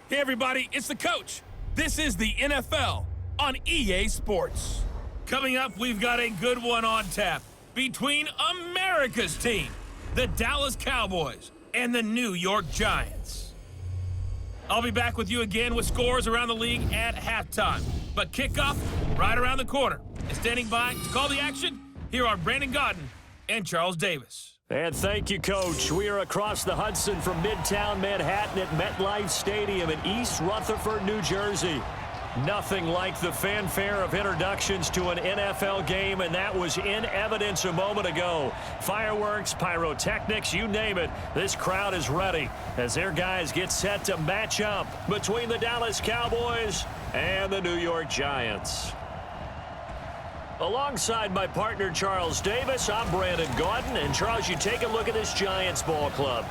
Hey everybody, it's the coach. This is the NFL on EA Sports. Coming up, we've got a good one on tap between America's team, the Dallas Cowboys, and the New York Giants. I'll be back with you again with scores around the league at halftime. But kickoff right around the corner. And standing by to call the action, here are Brandon Godden and Charles Davis. And thank you, Coach. We are across the Hudson from Midtown Manhattan at MetLife Stadium in East Rutherford, New Jersey. Nothing like the fanfare of introductions to an NFL game, and that was in evidence a moment ago. Fireworks, pyrotechnics, you name it. This crowd is ready as their guys get set to match up between the Dallas Cowboys and the New York Giants. Alongside my partner, Charles Davis, I'm Brandon Godden. And, Charles, you take a look at this Giants ball club.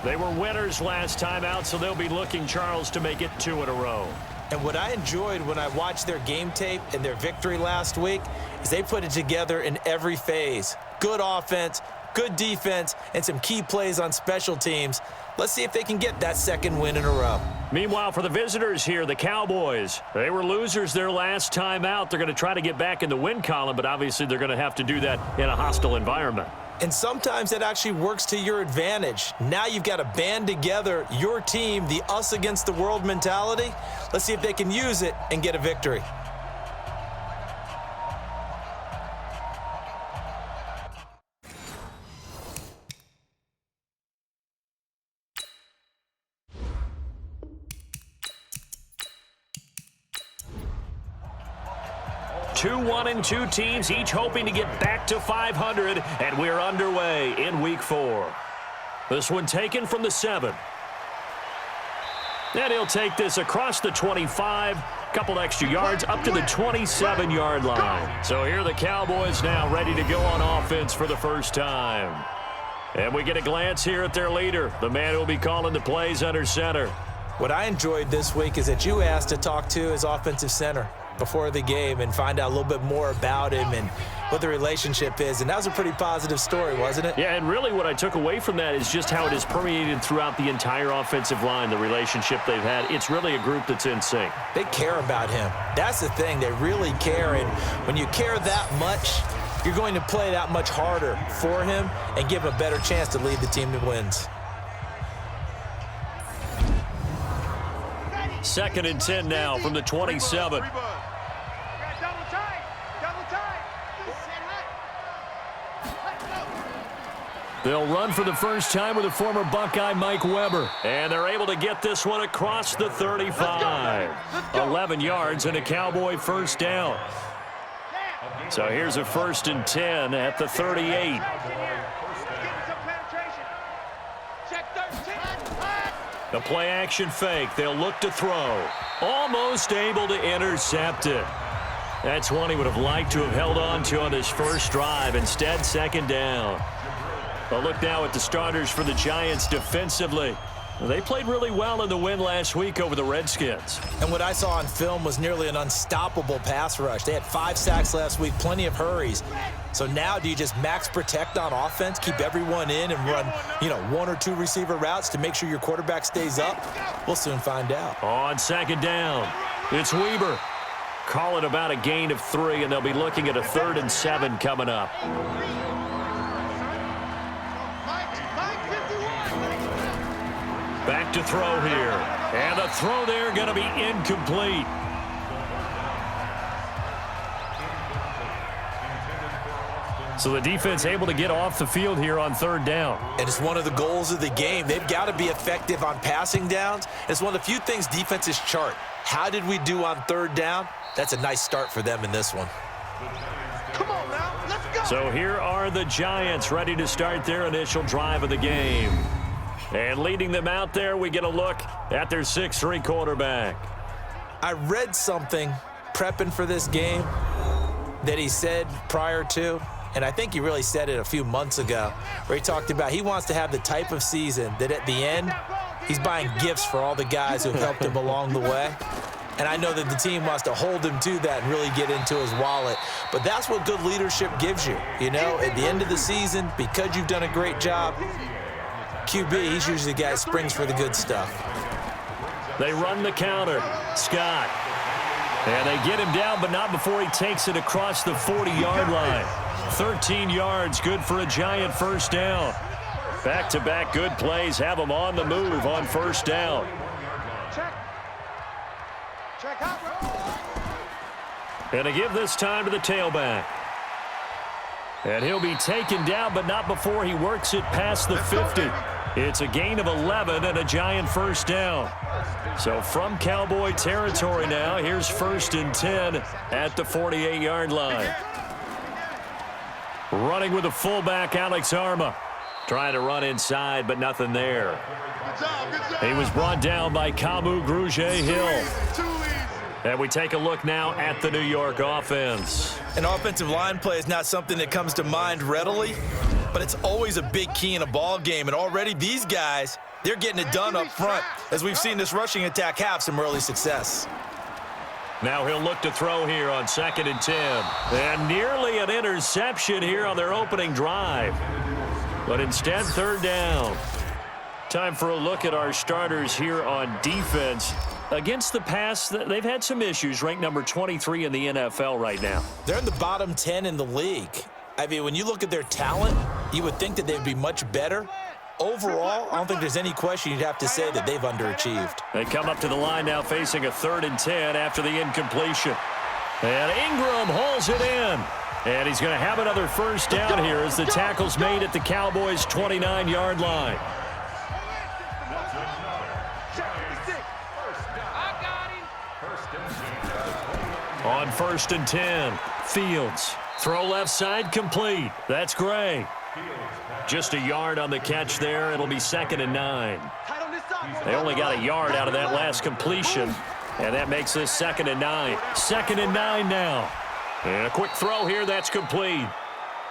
They were winners last time out, so they'll be looking, Charles, to make it 2 in a row. And what I enjoyed when I watched their game tape and their victory last week is they put it together in every phase. Good offense, good defense, and some key plays on special teams. Let's see if they can get that second win in a row. Meanwhile, for the visitors here, the Cowboys, they were losers their last time out. They're going to try to get back in the win column, but obviously they're going to have to do that in a hostile environment. And sometimes it actually works to your advantage. Now you've got to band together your team, the us against the world mentality. Let's see if they can use it and get a victory. Two 1-2 teams, each hoping to get back to 500, and we're underway in Week 4. This one taken from the 7. And he'll take this across the 25, couple extra yards, up to the 27-yard line. So here are the Cowboys now ready to go on offense for the first time. And we get a glance here at their leader, the man who will be calling the plays under center. What I enjoyed this week is that you asked to talk to his offensive center before the game and find out a little bit more about him and what the relationship is. And that was a pretty positive story, wasn't it? Yeah, and really what I took away from that is just how it has permeated throughout the entire offensive line, the relationship they've had. It's really a group that's in sync. They care about him. That's the thing. They really care. And when you care that much, you're going to play that much harder for him and give him a better chance to lead the team that wins. 2nd and 10 now from the 27. They'll run for the first time with a former Buckeye, Mike Weber. And they're able to get this one across the 35. 11 yards and a Cowboy first down. So here's a 1st and 10 at the 38. The play-action fake. They'll look to throw. Almost able to intercept it. That's one he would have liked to have held on to on his first drive. Instead, 2nd down. A look now at the starters for the Giants defensively. They played really well in the win last week over the Redskins. And what I saw on film was nearly an unstoppable pass rush. They had 5 sacks last week, plenty of hurries. So now do you just max protect on offense, keep everyone in and run, 1 or 2 receiver routes to make sure your quarterback stays up? We'll soon find out. On 2nd down, it's Weber. Call it about a gain of 3, and they'll be looking at a 3rd and 7 coming up. Back to throw here. And the throw there going to be incomplete. So the defense able to get off the field here on 3rd down. And it's one of the goals of the game. They've got to be effective on passing downs. It's one of the few things defenses chart. How did we do on 3rd down? That's a nice start for them in this one. Come on now, let's go. So here are the Giants ready to start their initial drive of the game. And leading them out there, we get a look at their 6'3" quarterback. I read something prepping for this game that he said prior to, and I think he really said it a few months ago, where he talked about he wants to have the type of season that at the end, he's buying gifts for all the guys who have helped him along the way. And I know that the team wants to hold him to that and really get into his wallet. But that's what good leadership gives you. At the end of the season, because you've done a great job, QB, he's usually the guy who springs for the good stuff. They run the counter. Scott. And they get him down, but not before he takes it across the 40-yard line. 13 yards, good for a Giant first down. Back-to-back good plays have them on the move on first down. And to give this time to the tailback. And he'll be taken down, but not before he works it past the 50. It's a gain of 11 and a Giant first down. So from Cowboy territory now, here's 1st and 10 at the 48-yard line. Running with the fullback, Alex Arma. Trying to run inside, but nothing there. He was brought down by Kamu Grugier-Hill. And we take a look now at the New York offense. An offensive line play is not something that comes to mind readily, but it's always a big key in a ball game. And already these guys, they're getting it done up front. As we've seen this rushing attack have some early success. Now he'll look to throw here on 2nd and 10. And nearly an interception here on their opening drive. But instead, 3rd down. Time for a look at our starters here on defense. Against the pass, they've had some issues, ranked number 23 in the NFL right now. They're in the bottom 10 in the league. I mean, when you look at their talent, you would think that they'd be much better. Overall, I don't think there's any question you'd have to say that they've underachieved. They come up to the line now facing a 3rd and 10 after the incompletion. And Ingram hauls it in. And he's going to have another first down here as the tackle's made at the Cowboys' 29-yard line. On 1st and 10, Fields. Throw left side, complete. That's Gray. Just a yard on the catch there. It'll be 2nd and 9. They only got a yard out of that last completion, and that makes this 2nd and 9. 2nd and 9 now. And a quick throw here, that's complete.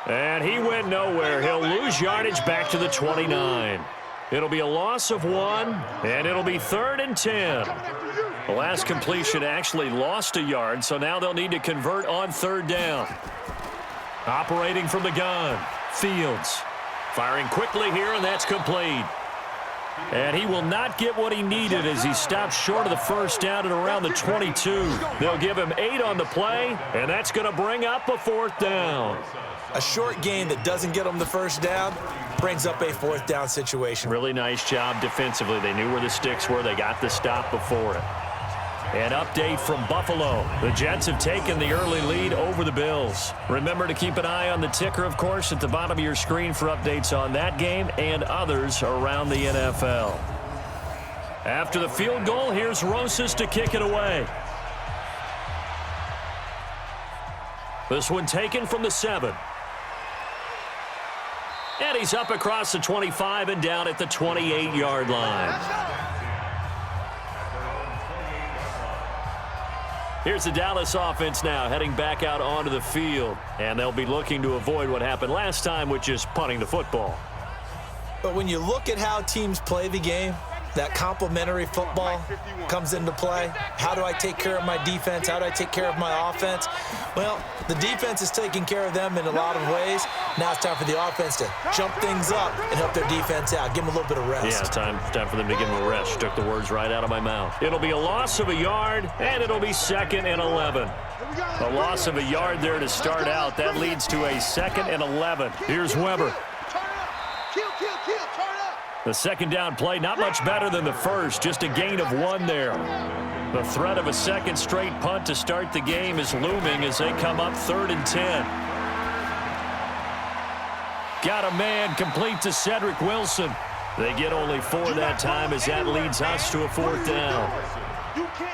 And he went nowhere. He'll lose yardage back to the 29. It'll be a loss of 1, and it'll be 3rd and 10. The last completion actually lost a yard, so now they'll need to convert on 3rd down. Operating from the gun, Fields. Firing quickly here, and that's complete. And he will not get what he needed as he stops short of the first down at around the 22. They'll give him 8 on the play, and that's going to bring up a 4th down. A short gain that doesn't get them the first down brings up a 4th down situation. Really nice job defensively. They knew where the sticks were. They got the stop before it. An update from Buffalo. The Jets have taken the early lead over the Bills. Remember to keep an eye on the ticker, of course, at the bottom of your screen for updates on that game and others around the NFL. After the field goal, here's Rosas to kick it away. This one taken from the 7. And he's up across the 25 and down at the 28-yard line. Here's the Dallas offense now heading back out onto the field. And they'll be looking to avoid what happened last time, which is punting the football. But when you look at how teams play the game, that complementary football comes into play. How do I take care of my defense? How do I take care of my offense? Well, the defense is taking care of them in a lot of ways. Now it's time for the offense to jump things up and help their defense out. Give them a little bit of rest. Yeah, time for them to give them a rest. Took the words right out of my mouth. It'll be a loss of a yard, and it'll be 2nd and 11. A loss of a yard there to start out. That leads to a 2nd and 11. Here's Weber. The 2nd down play, not much better than the first, just a gain of 1 there. The threat of a 2nd straight punt to start the game is looming as they come up 3rd and 10. Got a man complete to Cedric Wilson. They get only 4 that time as that leads us to a 4th down.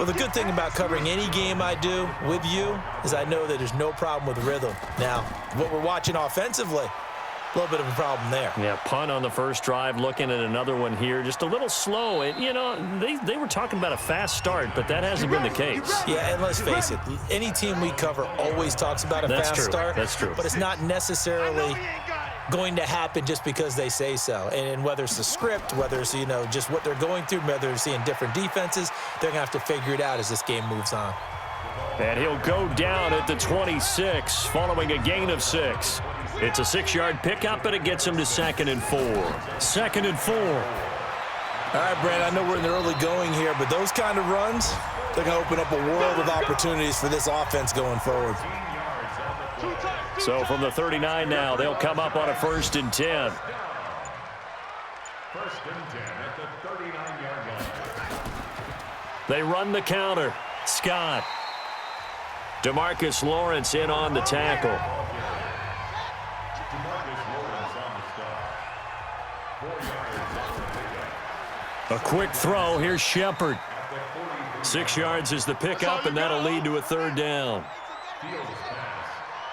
Well, the good thing about covering any game I do with you is I know that there's no problem with rhythm. Now, what we're watching offensively, a little bit of a problem there. Yeah, punt on the first drive, looking at another one here. Just a little slow. And, you know, they were talking about a fast start, but that hasn't been the case. Yeah, and let's face it, any team we cover always talks about a fast start. That's true. But it's not necessarily going to happen just because they say so. And whether it's the script, whether it's, you know, just what they're going through, whether they're seeing different defenses, they're going to have to figure it out as this game moves on. And he'll go down at the 26 following a gain of 6. It's a 6-yard pickup, and it gets him to 2nd and 4. 2nd and 4. All right, Brandon, I know we're in the early going here, but those kind of runs, they're going to open up a world of opportunities for this offense going forward. So from the 39 now, they'll come up on a 1st and 10. 1st and 10 at the 39-yard line. They run the counter. Scott. DeMarcus Lawrence in on the tackle. DeMarcus Lawrence on the stop. 4 yards on the pickup. A quick throw. Here's Shepard. 6 yards is the pickup, and that'll lead to a 3rd down. Fields pass.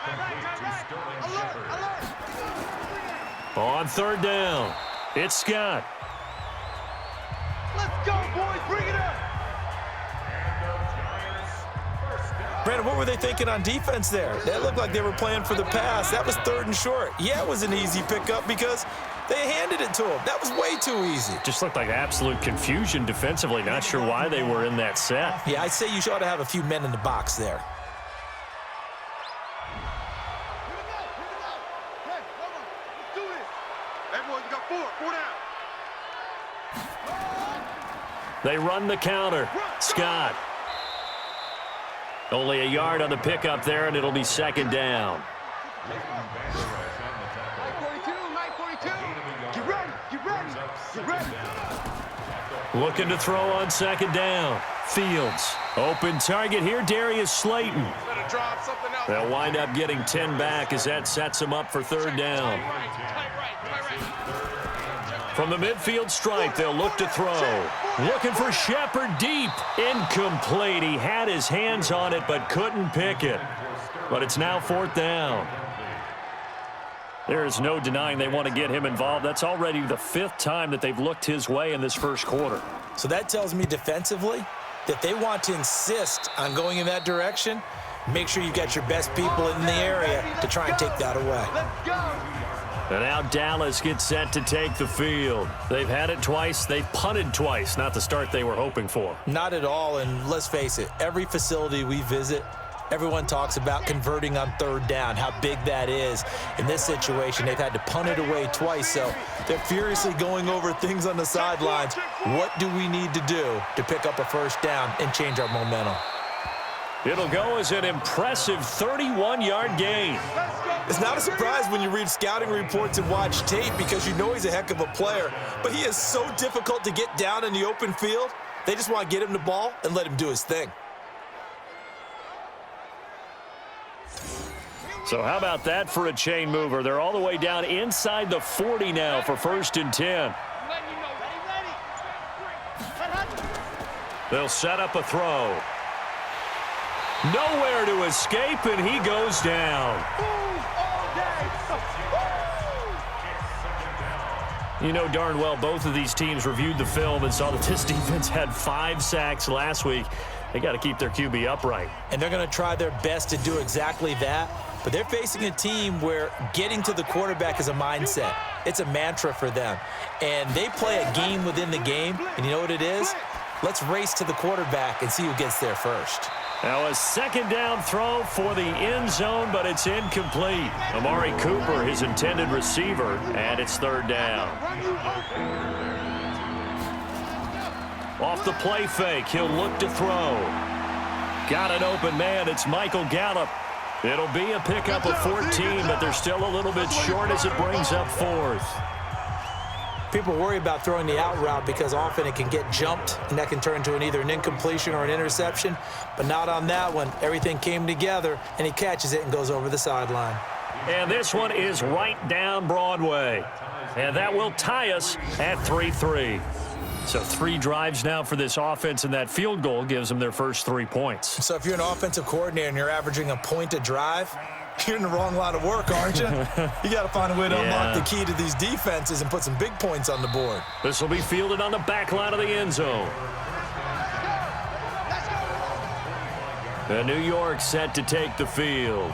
Complete to Sterling Shepard. On 3rd down, it's Scott. Let's go, boys. Bring it up. Brandon, what were they thinking on defense there? That looked like they were playing for the pass. That was 3rd and short. Yeah, it was an easy pickup because they handed it to him. That was way too easy. Just looked like absolute confusion defensively. Not sure why they were in that set. Yeah, I'd say you ought to have a few men in the box there. Hey, come on. Let's do this. Hey, boys, you got 4 down. They run the counter. Scott. Only a yard on the pickup there, and it'll be 2nd down. 942. Get ready. Get ready. Get ready. Looking to throw on 2nd down. Fields. Open target here, Darius Slayton. Better drive something else. They'll wind up getting 10 back as that sets them up for 3rd down. From the midfield stripe, they'll look to throw. Looking for Shepard deep. Incomplete. He had his hands on it but couldn't pick it. But it's now 4th down. There is no denying they want to get him involved. That's already the 5th time that they've looked his way in this 1st quarter. So that tells me defensively that they want to insist on going in that direction. Make sure you got your best people in the area to try and take that away. Let's go. And now Dallas gets set to take the field. They've had it twice. They've punted twice. Not the start they were hoping for. Not at all, and let's face it, every facility we visit, everyone talks about converting on 3rd down, how big that is. In this situation, they've had to punt it away twice, so they're furiously going over things on the sidelines. What do we need to do to pick up a 1st down and change our momentum? It'll go as an impressive 31-yard gain. It's not a surprise when you read scouting reports and watch tape because you know he's a heck of a player, but he is so difficult to get down in the open field. They just want to get him the ball and let him do his thing. So how about that for a chain mover? They're all the way down inside the 40 now for 1st and 10. They'll set up a throw. Nowhere to escape, and he goes down. You know darn well both of these teams reviewed the film and saw that this defense had 5 sacks last week. They got to keep their QB upright. And they're going to try their best to do exactly that. But they're facing a team where getting to the quarterback is a mindset. It's a mantra for them. And they play a game within the game. And you know what it is? Let's race to the quarterback and see who gets there first. Now a 2nd down throw for the end zone, but it's incomplete. Amari Cooper, his intended receiver, and it's 3rd down. Off the play fake, he'll look to throw. Got an open man, it's Michael Gallup. It'll be a pickup of 14, but they're still a little bit short as it brings up 4th. People worry about throwing the out route because often it can get jumped, and that can turn into either an incompletion or an interception. But not on that one. Everything came together, and he catches it and goes over the sideline. And this one is right down Broadway. And that will tie us at 3-3. So 3 drives now for this offense, and that field goal gives them their first 3 points. So if you're an offensive coordinator and you're averaging a point a drive, you're in the wrong line of work, aren't you? You got to find a way to unlock the key to these defenses and put some big points on the board. This will be fielded on the back line of the end zone. And New York set to take the field.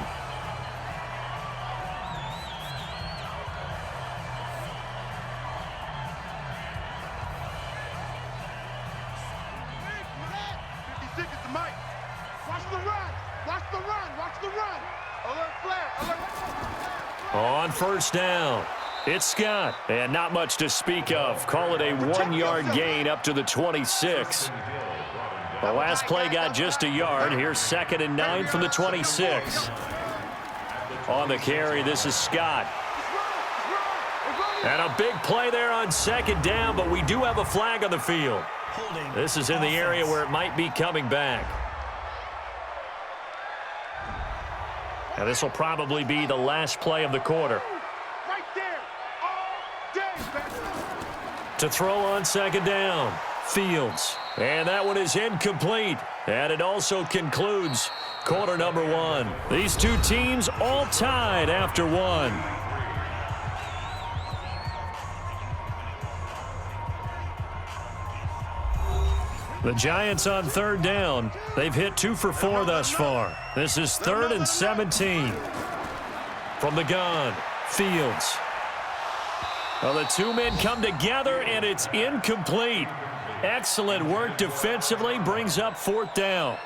On 1st down, It's Scott, and not much to speak of. Call it a 1-yard gain up to the 26. The last play got just a yard. Here's 2nd and 9 from the 26. On the carry, this is Scott. And a big play there on 2nd down, but we do have a flag on the field. This is in the area where it might be coming back. And this will probably be the last play of the quarter. Right there. All day, To throw on 2nd down, Fields. And that one is incomplete. And it also concludes quarter number 1. These two teams all tied after 1. The Giants on 3rd down. They've hit 2 for 4 thus far. This is 3rd and 17. From the gun, Fields. Well, the two men come together, and it's incomplete. Excellent work defensively, brings up 4th down.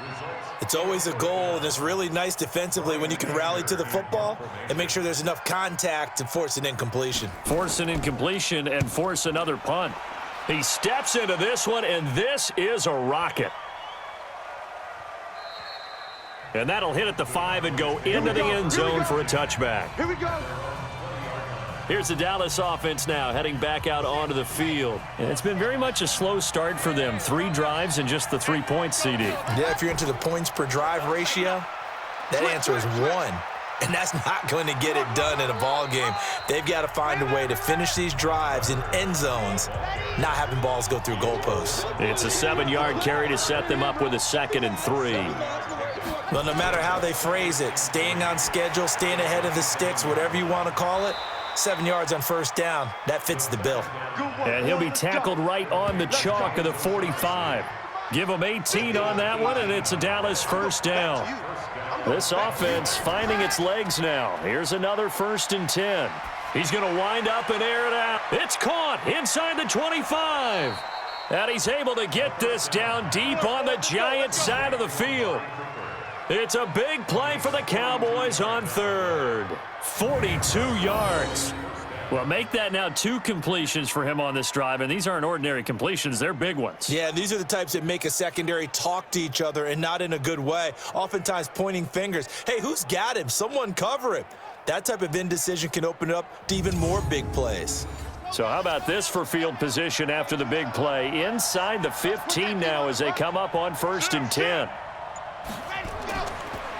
It's always a goal, and it's really nice defensively when you can rally to the football and make sure there's enough contact to force an incompletion. Force an incompletion and force another punt. He steps into this one, and this is a rocket. And that'll hit at the 5 and go into the end zone for a touchback. Here we go. Here's the Dallas offense now heading back out onto the field. And it's been very much a slow start for them. 3 drives and just the 3 points, CD. Yeah, if you're into the points per drive ratio, that answer is 1. And that's not going to get it done in a ball game. They've got to find a way to finish these drives in end zones, not having balls go through goalposts. It's a 7-yard carry to set them up with a 2nd and 3. Well, no matter how they phrase it, staying on schedule, staying ahead of the sticks, whatever you want to call it, 7 yards on 1st down, that fits the bill. And he'll be tackled right on the chalk of the 45. Give him 18 on that one, and it's a Dallas 1st down. This offense finding its legs now. Here's another 1st and 10. He's going to wind up and air it out. It's caught inside the 25. And he's able to get this down deep on the Giants side of the field. It's a big play for the Cowboys on 3rd. 42 yards. Well, make that now 2 completions for him on this drive, and these aren't ordinary completions. They're big ones. Yeah, these are the types that make a secondary talk to each other and not in a good way, oftentimes pointing fingers. Hey, who's got him? Someone cover him. That type of indecision can open it up to even more big plays. So how about this for field position after the big play? Inside the 15 now as they come up on 1st and 10.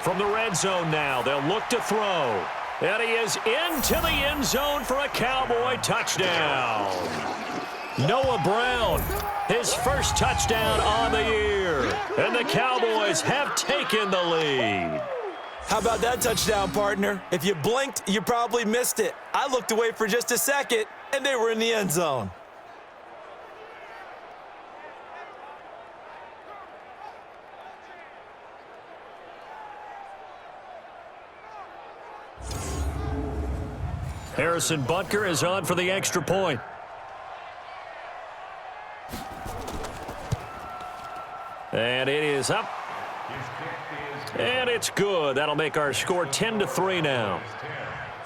From the red zone now, they'll look to throw. And he is into the end zone for a Cowboy touchdown. Noah Brown, his first touchdown on the year. And the Cowboys have taken the lead. How about that touchdown, partner? If you blinked, you probably missed it. I looked away for just a second, and they were in the end zone. Harrison Butker is on for the extra point. And it is up. And it's good. That'll make our score 10-3 now.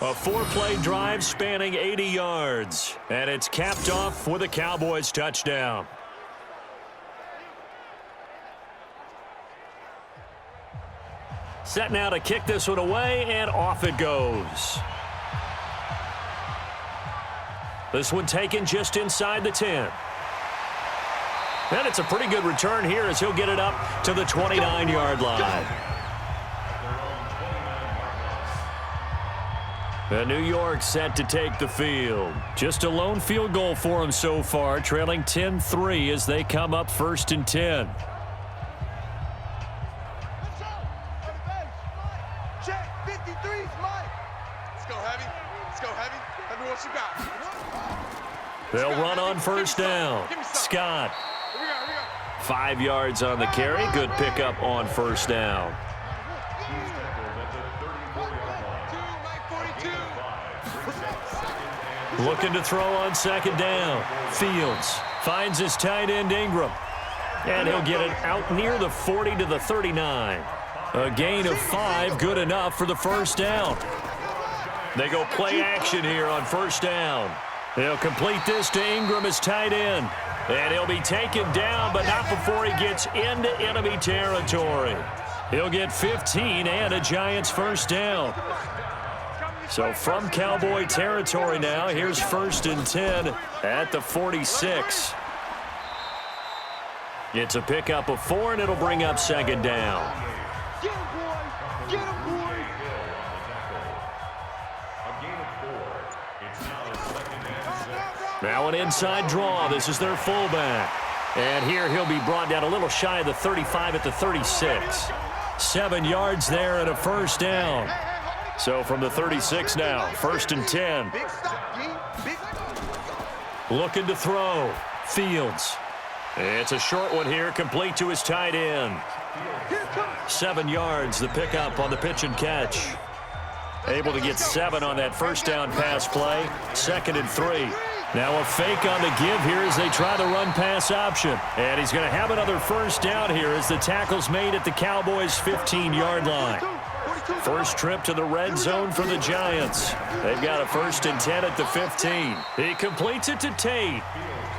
A 4-play drive spanning 80 yards. And it's capped off with a Cowboys touchdown. Set now to kick this one away, and off it goes. This one taken just inside the 10. And it's a pretty good return here as he'll get it up to the 29-yard line. And New York set to take the field. Just a lone field goal for them so far, trailing 10-3 as they come up 1st and 10. Check, 53's Mike. Let's go heavy. Let's go heavy. Heavy what you got. They'll run on 1st down. Scott. Here we go. 5 yards on the carry. Good pickup on 1st down. Looking to throw on 2nd down. Fields finds his tight end Ingram. And he'll get it out near the 40 to the 39. A gain of 5, good enough for the 1st down. They go play action here on first down. They'll complete this to Ingram as tight end. And he'll be taken down, but not before he gets into enemy territory. He'll get 15 and a Giants first down. So from Cowboy territory now, here's 1st and 10 at the 46. It's a pickup of 4, and it'll bring up 2nd down. Get him, boy! Get him, boy! A gain of 4. It's now the 2nd and 6. Now an inside draw. This is their fullback. And here he'll be brought down a little shy of the 35 at the 36. 7 yards there and a first down. So from the 36 now, 1st and 10. Big stop, G. Big. Looking to throw. Fields. It's a short one here, complete to his tight end. 7 yards, the pickup on the pitch and catch. Able to get 7 on that first down pass play. 2nd and 3. Now a fake on the give here as they try the run-pass option. And he's going to have another first down here as the tackle's made at the Cowboys' 15-yard line. First trip to the red zone for the Giants. They've got a 1st and 10 at the 15. He completes it to Tate.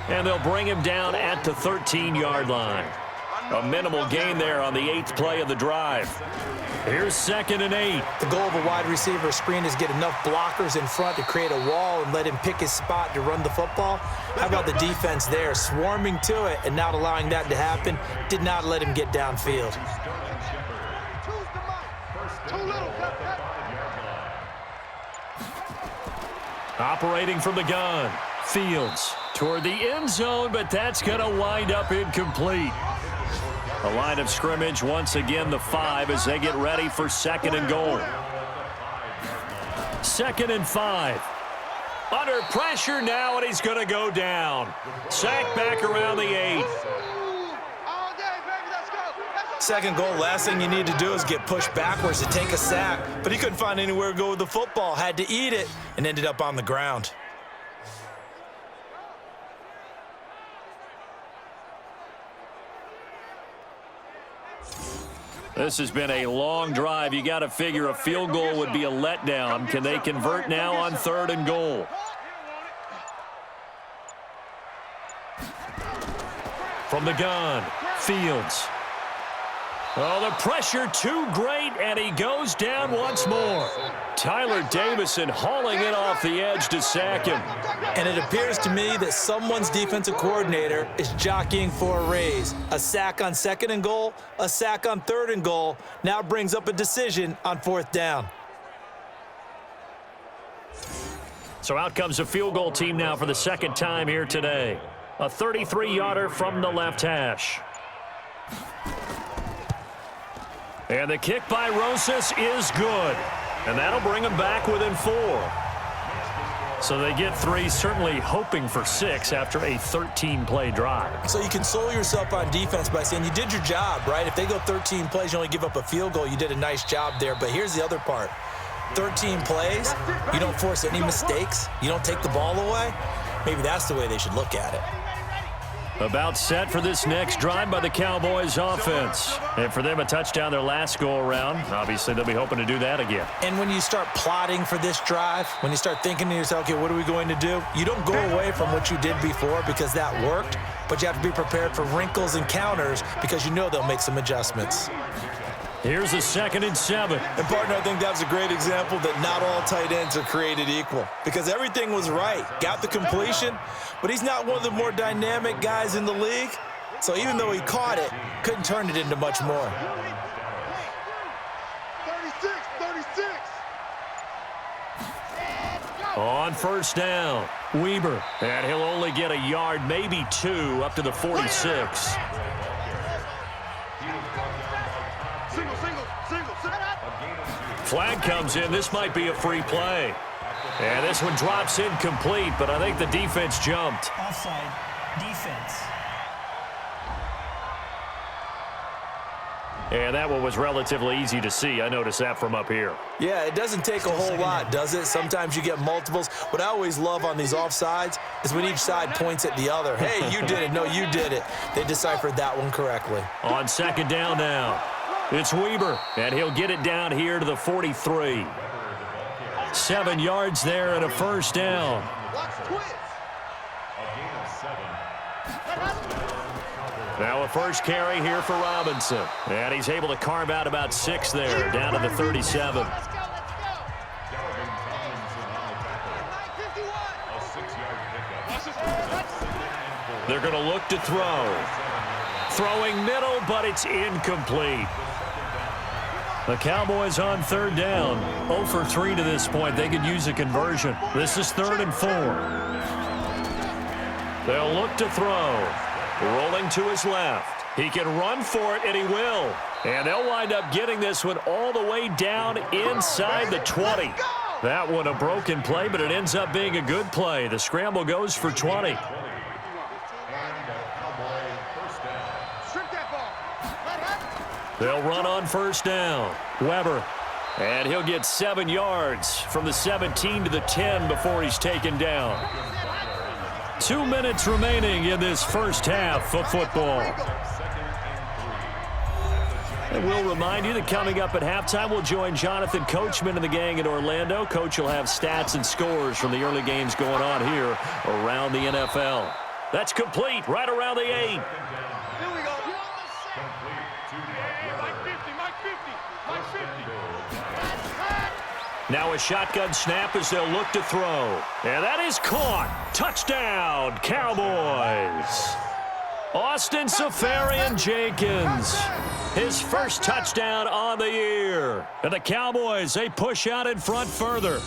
And they'll bring him down at the 13-yard line. A minimal gain there on the 8th play of the drive. Here's 2nd and 8. The goal of a wide receiver screen is get enough blockers in front to create a wall and let him pick his spot to run the football. How about the defense there, swarming to it and not allowing that to happen? Did not let him get downfield. Operating from the gun. Fields toward the end zone, but that's going to wind up incomplete. The line of scrimmage once again the 5 as they get ready for 2nd and goal. 2nd and 5. Under pressure now, and he's going to go down. Sack back around the 8. Second goal, last thing you need to do is get pushed backwards to take a sack. But he couldn't find anywhere to go with the football, had to eat it, and ended up on the ground. This has been a long drive. You got to figure a field goal would be a letdown. Can they convert now on 3rd and goal? From the gun, Fields. Oh, the pressure too great, and he goes down once more. Tyler Davison hauling it off the edge to sack him. And it appears to me that someone's defensive coordinator is jockeying for a raise. A sack on 2nd and goal, a sack on 3rd and goal, now brings up a decision on 4th down. So out comes a field goal team now for the 2nd time here today. A 33-yarder from the left hash. And the kick by Rosas is good. And that'll bring them back within 4. So they get 3, certainly hoping for 6 after a 13-play drive. So you console yourself on defense by saying you did your job, right? If they go 13 plays, you only give up a field goal, you did a nice job there. But here's the other part. 13 plays, you don't force any mistakes, you don't take the ball away. Maybe that's the way they should look at it. About set for this next drive by the Cowboys offense. And for them, a touchdown their last go-around. Obviously, they'll be hoping to do that again. And when you start plotting for this drive, when you start thinking to yourself, okay, what are we going to do? You don't go away from what you did before because that worked, but you have to be prepared for wrinkles and counters because you know they'll make some adjustments. Here's a 2nd and 7. And, partner, I think that's a great example that not all tight ends are created equal because everything was right. Got the completion, but he's not one of the more dynamic guys in the league. So even though he caught it, couldn't turn it into much more. 36. On first down, Weber. And he'll only get a yard, maybe 2, up to the 46. Flag comes in. This might be a free play. And this one drops incomplete, but I think the defense jumped. Offside defense. And that one was relatively easy to see. I noticed that from up here. Yeah, it doesn't take a whole lot, does it? Sometimes you get multiples. What I always love on these offsides is when each side points at the other. Hey, you did it. No, you did it. They deciphered that one correctly. On 2nd down now, it's Weber, and he'll get it down here to the 43. 7 yards there and a first down. Watch twist. A gain of 7. Now a first carry here for Robinson. And he's able to carve out about 6 there, down to the 37. Let's go. Dalvin Tomlinson on the tackle. 951. A 6-yard pickup. They're going to look to throw. Throwing middle, but it's incomplete. The Cowboys on 3rd down. 0 for 3 to this point. They could use a conversion. This is 3rd and 4. They'll look to throw. Rolling to his left. He can run for it, and he will. And they'll wind up getting this one all the way down inside the 20. That one a broken play, but it ends up being a good play. The scramble goes for 20. They'll run on 1st down. Weber. And he'll get 7 yards from the 17 to the 10 before he's taken down. 2 minutes remaining in this first half of football. And we'll remind you that coming up at halftime, we'll join Jonathan Coachman and the gang in Orlando. Coach will have stats and scores from the early games going on here around the NFL. That's complete right around the 8. Here we go. Mike 50. Now a shotgun snap as they'll look to throw. And that is caught. Touchdown, Cowboys. Austin Safarian-Jenkins. His first touchdown on the year. And the Cowboys, they push out in front further.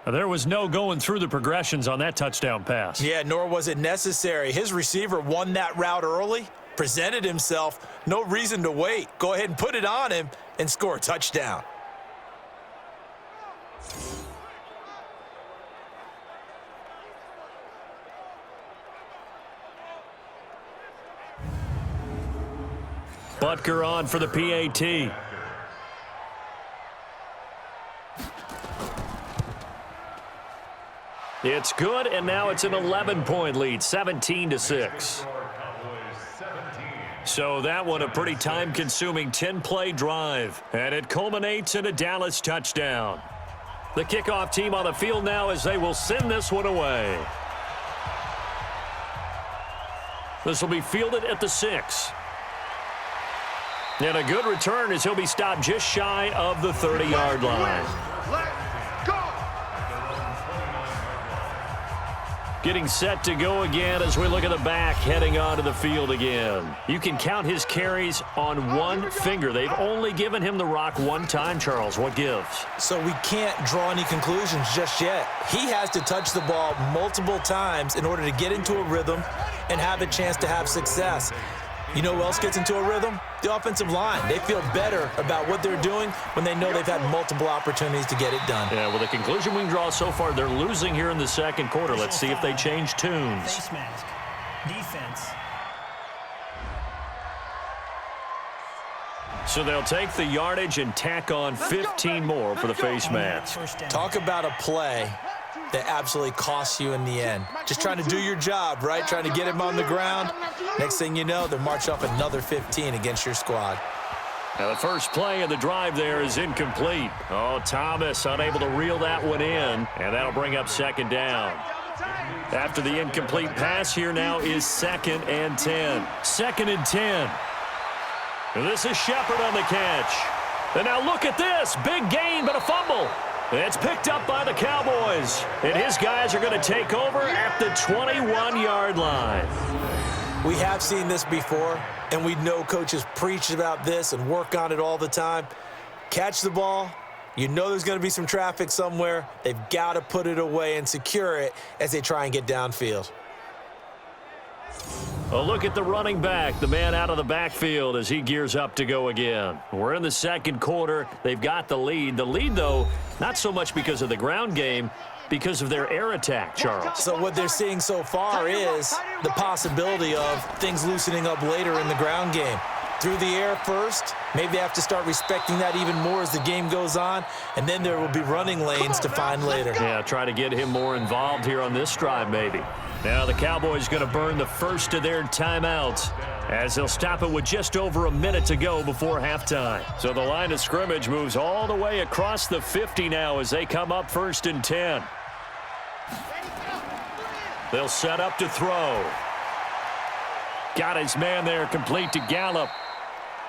There was no going through the progressions on that touchdown pass. Yeah, nor was it necessary. His receiver won that route early, presented himself. No reason to wait. Go ahead and put it on him and score a touchdown. Butker on for the PAT. It's good, and now it's an 11-point lead, 17-6. So that one a pretty time-consuming 10-play drive, and it culminates in a Dallas touchdown. The kickoff team on the field now as they will send this one away. This will be fielded at the 6. And a good return as he'll be stopped just shy of the 30-yard line. Let's go. Getting set to go again as we look at the back heading onto the field again. You can count his carries on one finger. They've only given him the rock one time, Charles. What gives? So we can't draw any conclusions just yet. He has to touch the ball multiple times in order to get into a rhythm and have a chance to have success. You know who else gets into a rhythm? The offensive line. They feel better about what they're doing when they know they've had multiple opportunities to get it done. Yeah, well, the conclusion we can draw so far, they're losing here in the second quarter. Let's see if they change tunes. Face mask. Defense. So they'll take the yardage and tack on 15 more for the face mask. First down. Talk about a play that absolutely costs you in the end. Just trying to do your job, right? Trying to get him on the ground. Next thing you know, they're marching off another 15 against your squad. Now the first play of the drive there is incomplete. Oh, Thomas unable to reel that one in, and that'll bring up second down. After the incomplete pass, here now is 2nd and 10. 2nd and 10. And this is Shepard on the catch. And now look at this. Big gain, but a fumble. It's picked up by the Cowboys. And his guys are going to take over at the 21-yard line. We have seen this before, and we know coaches preach about this and work on it all the time. Catch the ball. You know there's going to be some traffic somewhere. They've got to put it away and secure it as they try and get downfield. A look at the running back, the man out of the backfield as he gears up to go again. We're in the second quarter. They've got the lead. The lead, though, not so much because of the ground game, because of their air attack, Charles. So what they're seeing so far is the possibility of things loosening up later in the ground game. Through the air first, maybe they have to start respecting that even more as the game goes on, and then there will be running lanes to find later. Yeah, try to get him more involved here on this drive, maybe. Now the Cowboys going to burn the first of their timeouts. as they'll stop it with just over a minute to go before halftime. So the line of scrimmage moves all the way across the 50 now as they come up 1st and 10. They'll set up to throw. Got his man there, complete to Gallup.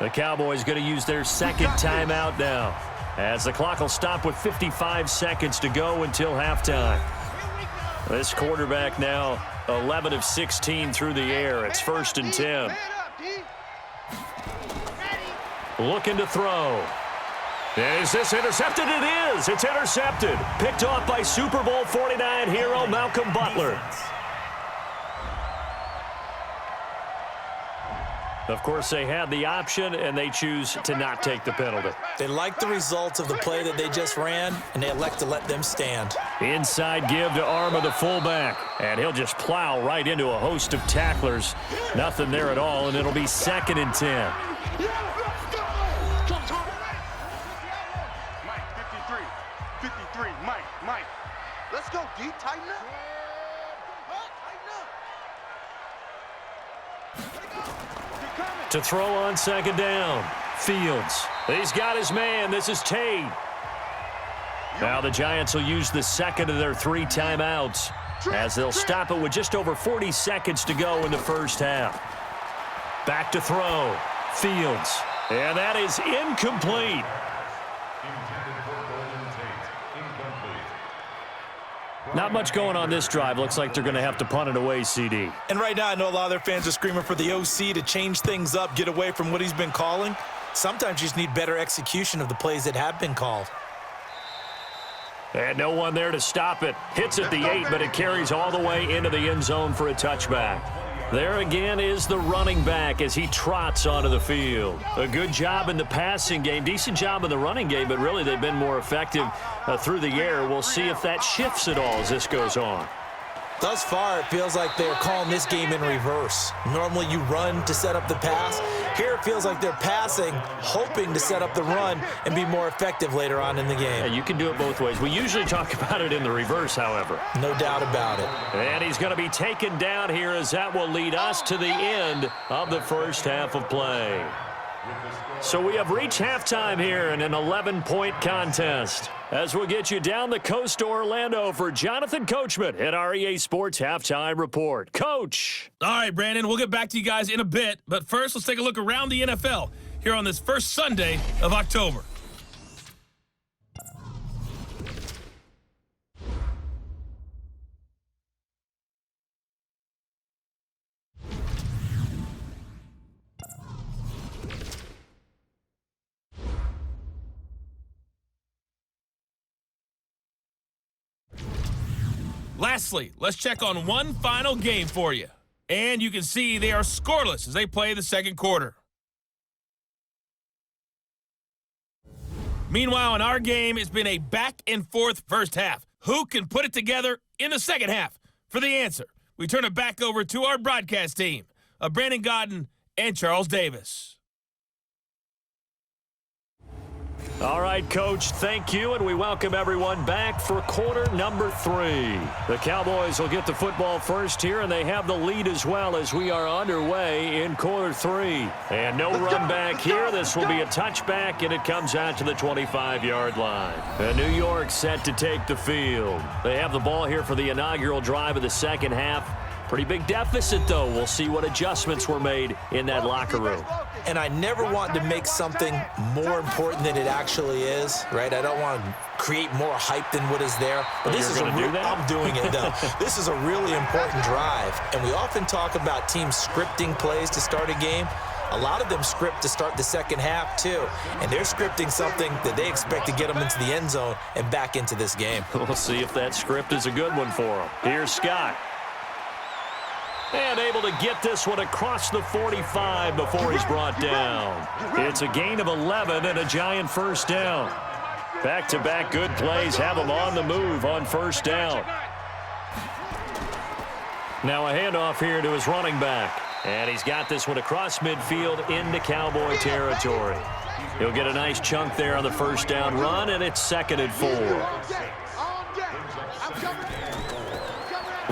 The Cowboys going to use their second timeout now, as the clock will stop with 55 seconds to go until halftime. This quarterback now 11 of 16 through the air. It's 1st and 10. Looking to throw. Is this intercepted? It is. It's intercepted. Picked off by Super Bowl 49 hero Malcolm Butler. Of course, they had the option, and they choose to not take the penalty. They like the results of the play that they just ran, and they elect to let them stand. Inside give to Arma, the fullback, and he'll just plow right into a host of tacklers. Nothing there at all, and it'll be 2nd and 10. Mike, 53, Mike. Let's go, D. Tighten up. To throw on 2nd down. Fields. He's got his man. This is Tate. Now the Giants will use the second of their 3 timeouts, as they'll stop it with just over 40 seconds to go in the first half. Back to throw. Fields. And that is incomplete. Not much going on this drive. Looks like they're going to have to punt it away, CD. And right now, I know a lot of their fans are screaming for the OC to change things up, get away from what he's been calling. Sometimes you just need better execution of the plays that have been called. And no one there to stop it. Hits at the 8, but it carries all the way into the end zone for a touchback. There again is the running back as he trots onto the field. A good job in the passing game, decent job in the running game, but really they've been more effective through the air. We'll see if that shifts at all as this goes on. Thus far, it feels like they're calling this game in reverse. Normally you run to set up the pass. Here it feels like they're passing, hoping to set up the run and be more effective later on in the game. Yeah, you can do it both ways. We usually talk about it in the reverse, however. No doubt about it. And he's going to be taken down here, as that will lead us to the end of the first half of play. So we have reached halftime here in an 11-point contest, as we'll get you down the coast to Orlando for Jonathan Coachman at our EA Sports Halftime Report. Coach! All right, Brandon, we'll get back to you guys in a bit, but first let's take a look around the NFL here on this first Sunday of October. Lastly, let's check on one final game for you. And you can see they are scoreless as they play the second quarter. Meanwhile, in our game, it's been a back-and-forth first half. Who can put it together in the second half? For the answer, we turn it back over to our broadcast team of Brandon Godden and Charles Davis. All right, Coach, thank you, and we welcome everyone back for quarter number 3. The Cowboys will get the football first here, and they have the lead as well as we are underway in quarter 3. And no run back here. This will be a touchback, and it comes out to the 25-yard line. And New York set to take the field. They have the ball here for the inaugural drive of the second half. Pretty big deficit, though. We'll see what adjustments were made in that locker room. And I never want to make something more important than it actually is, right? I don't want to create more hype than what is there. But this is I'm doing it, though. This is a really important drive. And we often talk about teams scripting plays to start a game. A lot of them script to start the second half, too. And they're scripting something that they expect to get them into the end zone and back into this game. We'll see if that script is a good one for them. Here's Scott. And able to get this one across the 45 before he's brought down. It's a gain of 11 and a Giant first down. Back-to-back good plays have him on the move on first down. Now a handoff here to his running back. And he's got this one across midfield into Cowboy territory. He'll get a nice chunk there on the first down run, and it's 2nd and 4.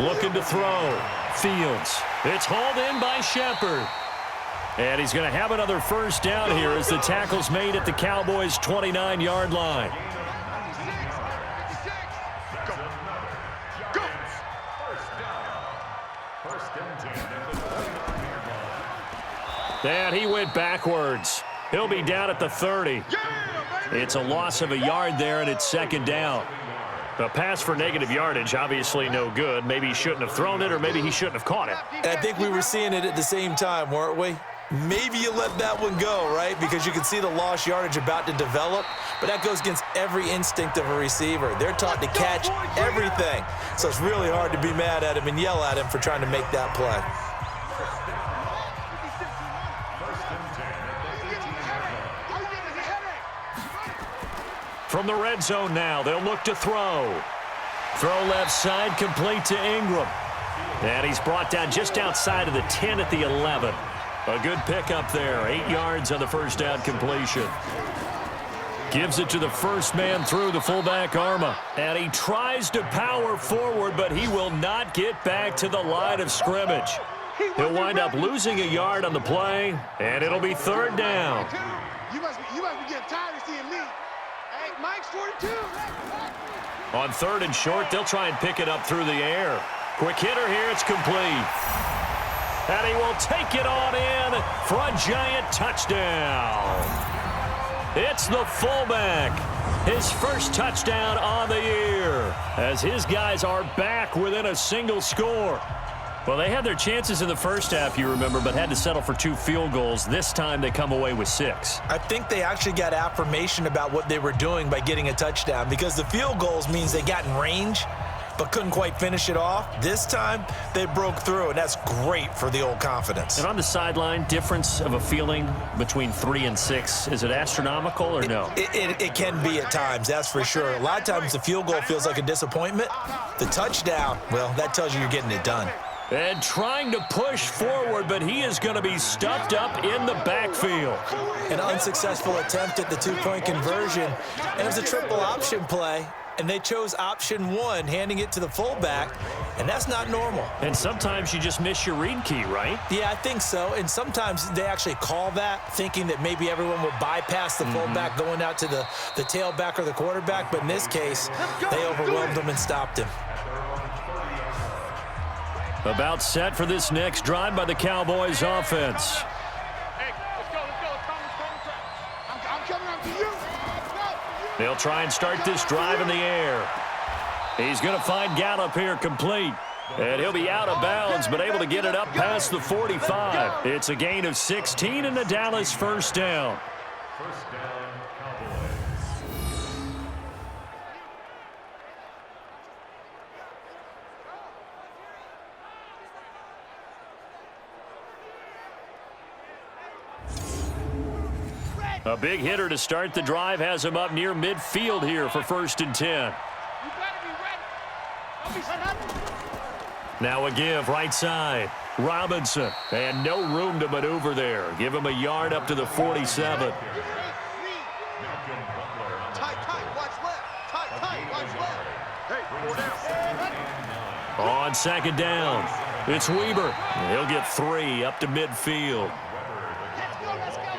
Looking to throw. Fields. It's hauled in by Shepard. And he's going to have another first down here as the tackle's made at the Cowboys' 29-yard line. And he went backwards. He'll be down at the 30. It's a loss of a yard there, and it's second down. A pass for negative yardage, obviously no good. Maybe he shouldn't have thrown it, or maybe he shouldn't have caught it. And I think we were seeing it at the same time, weren't we? Maybe you let that one go, right? Because you can see the lost yardage about to develop, but that goes against every instinct of a receiver. They're taught to catch everything. So it's really hard to be mad at him and yell at him for trying to make that play. From the red zone now, they'll look to throw. Throw left side, complete to Ingram. And he's brought down just outside of the 10 at the 11. A good pickup there, 8 yards on the first down completion. Gives it to the first man through, the fullback Arma. And he tries to power forward, but he will not get back to the line of scrimmage. He'll wind up losing a yard on the play, and it'll be third down. You must be getting tired of seeing me. Hey, Mike's 42. On third and short, they'll try and pick it up through the air. Quick hitter here, it's complete. And he will take it on in for a giant touchdown. It's the fullback. His first touchdown on the year as his guys are back within a single score. Well, they had their chances in the first half, you remember, but had to settle for 2 field goals. This time they come away with 6. I think they actually got affirmation about what they were doing by getting a touchdown, because the field goals means they got in range but couldn't quite finish it off. This time they broke through, and that's great for the old confidence. And on the sideline, difference of a feeling between 3 and 6, is it astronomical or no? It can be at times, that's for sure. A lot of times the field goal feels like a disappointment. The touchdown, well, that tells you you're getting it done. And trying to push forward, but he is going to be stuffed up in the backfield. An unsuccessful attempt at the 2-point conversion, and it was a triple option play, and they chose option 1, handing it to the fullback, and that's not normal. And sometimes you just miss your read key, right? Yeah, I think so, and sometimes they actually call that, thinking that maybe everyone will bypass the fullback going out to the tailback or the quarterback, but in this case, they overwhelmed him and stopped him. About set for this next drive by the Cowboys offense. Hey, let's go. I'm coming up to you. They'll try and start this drive in the air. He's going to find Gallup here complete. And he'll be out of bounds, but able to get it up past the 45. It's a gain of 16 and the Dallas first down. First down, Cowboys. A big hitter to start the drive has him up near midfield here for 1st and 10. You better be ready. Don't be set up. Now a give right side. Robinson. And no room to maneuver there. Give him a yard up to the 47. Tight, watch left. Tight, watch left. Hey, 4 down. On second down, it's Weber. He'll get 3 up to midfield.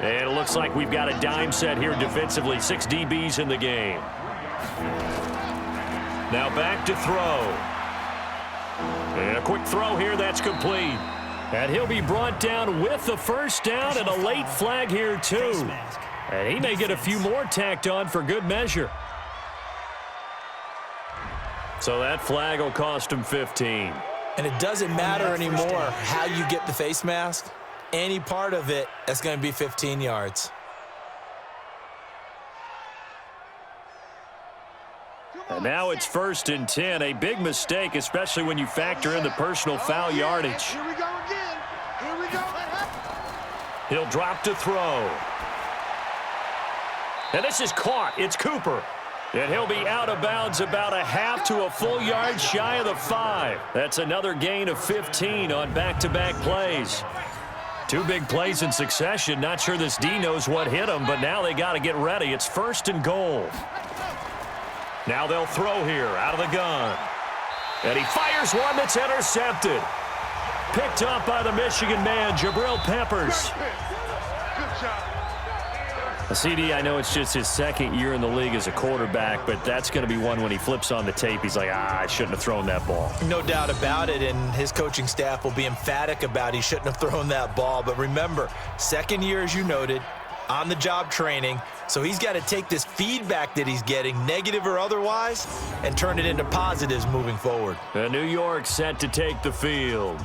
And it looks like we've got a dime set here defensively. 6 DBs in the game. Now back to throw. And a quick throw here, that's complete. And he'll be brought down with the first down and a late flag here too. And he may get a few more tacked on for good measure. So that flag will cost him 15. And it doesn't matter anymore how you get the face mask. Any part of it, that's going to be 15 yards. And now it's 1st and 10. A big mistake, especially when you factor in the personal foul yardage. Here we go again. Here we go. He'll drop to throw. And this is caught. It's Cooper. And he'll be out of bounds about a half to a full yard shy of the 5. That's another gain of 15 on back-to-back plays. 2 big plays in succession. Not sure this D knows what hit him, but now they got to get ready. It's 1st and goal. Now they'll throw here out of the gun. And he fires one that's intercepted. Picked off by the Michigan man, Jabril Peppers. Good job. CD, I know it's just his second year in the league as a quarterback, but that's going to be one when he flips on the tape. He's like, I shouldn't have thrown that ball. No doubt about it, and his coaching staff will be emphatic about he shouldn't have thrown that ball. But remember, second year, as you noted, on-the-job training, so he's got to take this feedback that he's getting, negative or otherwise, and turn it into positives moving forward. New York set to take the field.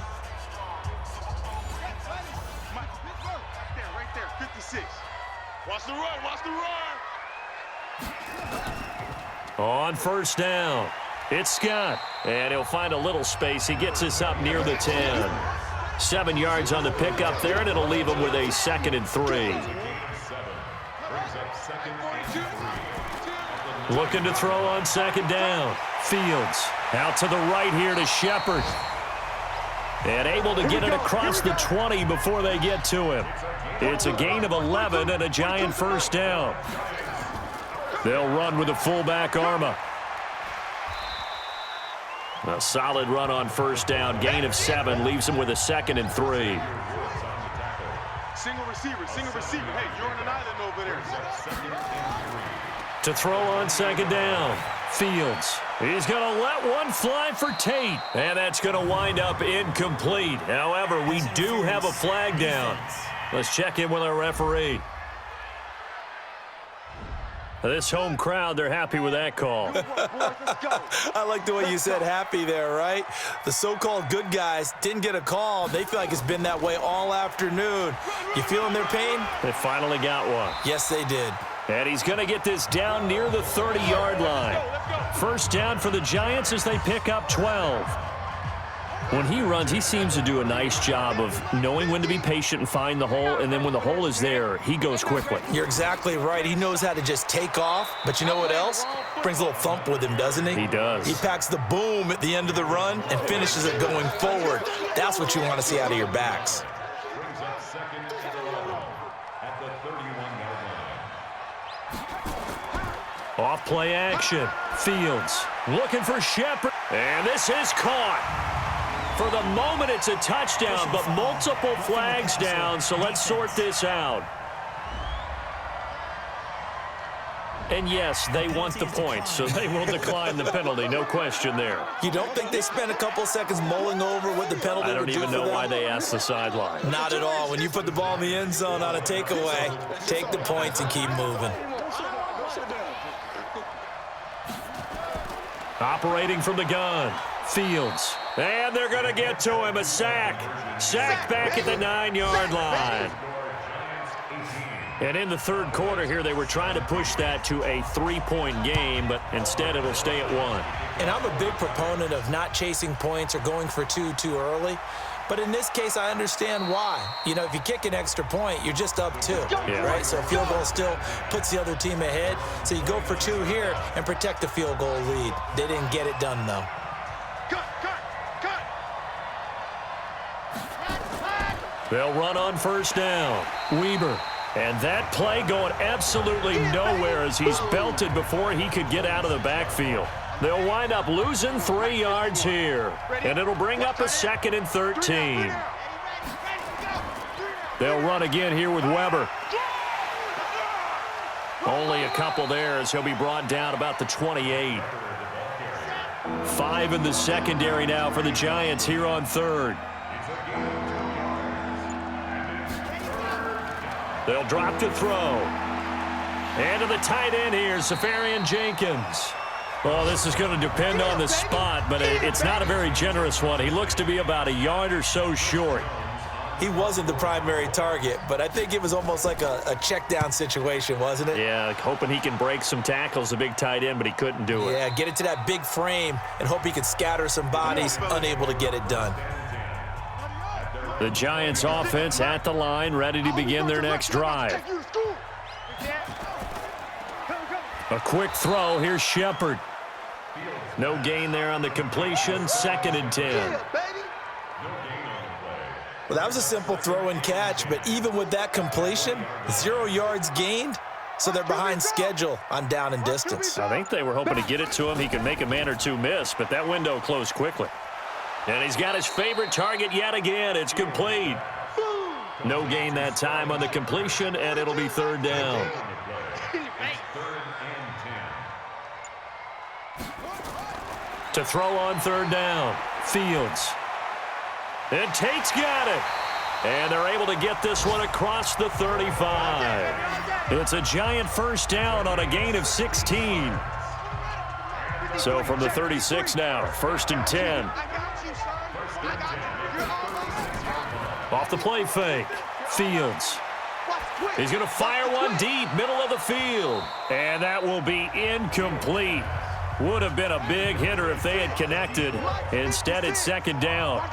Right there, 56. Watch the run, watch the run. On first down, it's Scott, and he'll find a little space. He gets us up near the 10. 7 yards on the pickup there, and it'll leave him with a 2nd and 3. Looking to throw on 2nd down. Fields out to the right here to Shepard. And able to get it across the 20 before they get to him. It's a gain of 11 and a Giant first down. They'll run with the fullback Arma. A solid run on first down. Gain of 7 leaves him with a 2nd and 3. Single receiver, single receiver. Hey, you're on an island over there. To throw on 2nd down. Fields. He's going to let one fly for Tate. And that's going to wind up incomplete. However, we do have a flag down. Let's check in with our referee. This home crowd, they're happy with that call. I like the way you said happy there, right? The so-called good guys didn't get a call. They feel like it's been that way all afternoon. You feeling their pain? They finally got one. Yes, they did. And he's going to get this down near the 30-yard line. First down for the Giants as they pick up 12. When he runs, he seems to do a nice job of knowing when to be patient and find the hole, and then when the hole is there, he goes quickly. You're exactly right. He knows how to just take off, but you know what else? Brings a little thump with him, doesn't he? He does. He packs the boom at the end of the run and finishes it going forward. That's what you want to see out of your backs. Brings up 2nd and 11 at the 31-yard line. Off play action. Fields looking for Shepard. And this is caught. For the moment, it's a touchdown, but multiple flags down, so let's sort this out. And yes, they want the points, so they will decline the penalty, no question there. You don't think they spent a couple seconds mulling over what the penalty I would don't do even for know them? why they asked the sideline. Not at all. When you put the ball in the end zone on a takeaway, take the points and keep moving. Operating from the gun, Fields. And they're going to get to him, a sack. Sack back at the 9-yard line. And in the third quarter here, they were trying to push that to a 3-point game, but instead it'll stay at 1. And I'm a big proponent of not chasing points or going for two too early. But in this case, I understand why. You know, if you kick an extra point, you're just up 2, right? So a field goal still puts the other team ahead. So you go for 2 here and protect the field goal lead. They didn't get it done, though. They'll run on first down. Weber. And that play going absolutely nowhere as he's belted before he could get out of the backfield. They'll wind up losing 3 yards here. And it'll bring up a 2nd and 13. They'll run again here with Weber. Only a couple there as he'll be brought down about the 28. 5 in the secondary now for the Giants here on third. They'll drop to throw. And to the tight end here, Safarian Jenkins. Well, this is going to depend on the spot, but it's not a very generous one. He looks to be about a yard or so short. He wasn't the primary target, but I think it was almost like a check down situation, wasn't it? Yeah, hoping he can break some tackles, a big tight end, but he couldn't do it. Yeah, get it to that big frame and hope he could scatter some bodies, unable to get it done. The Giants offense at the line, ready to begin their next drive. A quick throw. Here's Shepard. No gain there on the completion. 2nd and 10. Well, that was a simple throw and catch, but even with that completion, 0 yards gained, so they're behind schedule on down and distance. I think they were hoping to get it to him. He could make a man or two miss, but that window closed quickly. And he's got his favorite target yet again. It's complete. No gain that time on the completion, and it'll be third down. To throw on third down, Fields. And Tate's got it. And they're able to get this one across the 35. It's a giant first down on a gain of 16. So from the 36 now, 1st and 10. Off the play fake, Fields. He's going to fire one deep, middle of the field. And that will be incomplete. Would have been a big hitter if they had connected. Instead, it's 2nd down.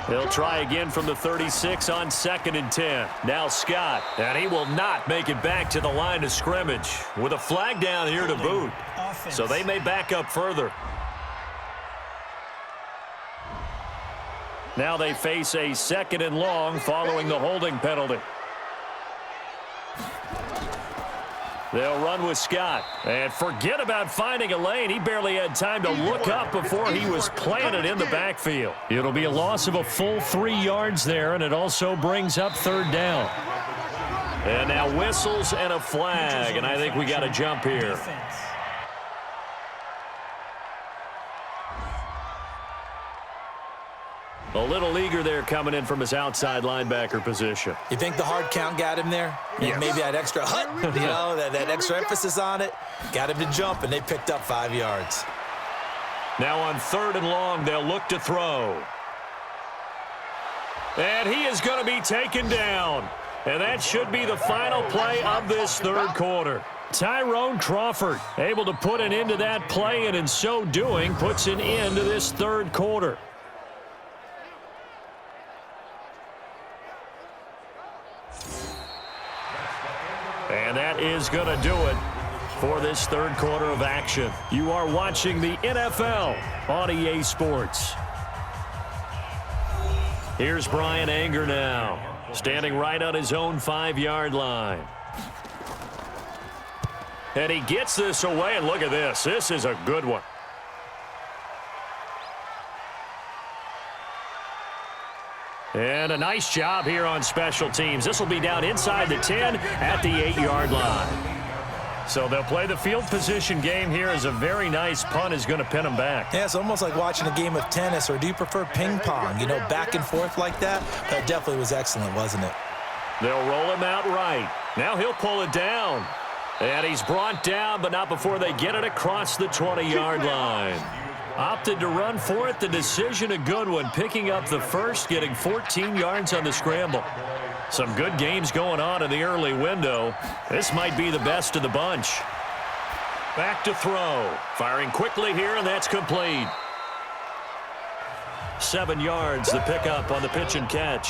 They'll try again from the 36 on 2nd and 10. Now Scott, and he will not make it back to the line of scrimmage with a flag down here to boot. So they may back up further. Now they face a 2nd and long following the holding penalty. They'll run with Scott. And forget about finding a lane. He barely had time to look up before he was planted in the backfield. It'll be a loss of a full 3 yards there, and it also brings up 3rd down. And now whistles and a flag, and I think we got a jump here. A little eager there coming in from his outside linebacker position. You think the hard count got him there? Yes. Maybe that extra that extra emphasis on it got him to jump, and they picked up 5 yards. Now on 3rd and long, they'll look to throw. And he is going to be taken down. And that should be the final play of this 3rd quarter. Tyrone Crawford able to put an end to that play, and in so doing puts an end to this 3rd quarter. And that is going to do it for this 3rd quarter of action. You are watching the NFL on EA Sports. Here's Brian Anger now, standing right on his own 5-yard line. And he gets this away, and look at this. This is a good one. And a nice job here on special teams. This will be down inside the 10 at the 8-yard line. So they'll play the field position game here as a very nice punt is going to pin them back. Yeah, it's almost like watching a game of tennis, or do you prefer ping pong? You know, back and forth like that? That definitely was excellent, wasn't it? They'll roll him out right. Now he'll pull it down. And he's brought down, but not before they get it across the 20-yard line. Opted to run for it. The decision a good one. Picking up the first, getting 14 yards on the scramble. Some good games going on in the early window. This might be the best of the bunch. Back to throw. Firing quickly here, and that's complete. 7 yards, the pickup on the pitch and catch.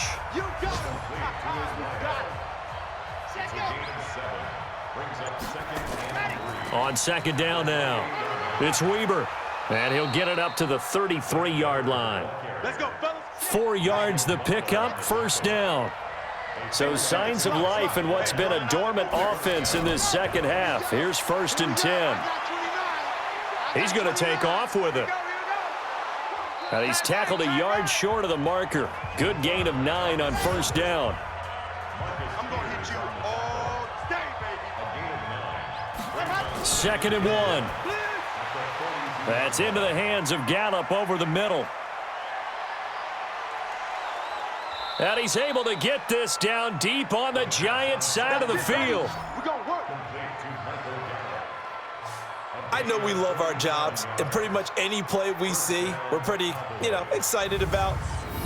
On 2nd down now, it's Weber. And he'll get it up to the 33-yard line. Let's go, fellas. 4 yards the pickup, 1st down. So signs of life in what's been a dormant offense in this 2nd half. Here's 1st and 10. He's going to take off with it. And he's tackled a yard short of the marker. Good gain of 9 on 1st down. I'm going to hit you all day, baby. 2nd and 1. That's into the hands of Gallup over the middle. And he's able to get this down deep on the Giants side of the field. We're going to work. I know we love our jobs, and pretty much any play we see, we're pretty, excited about.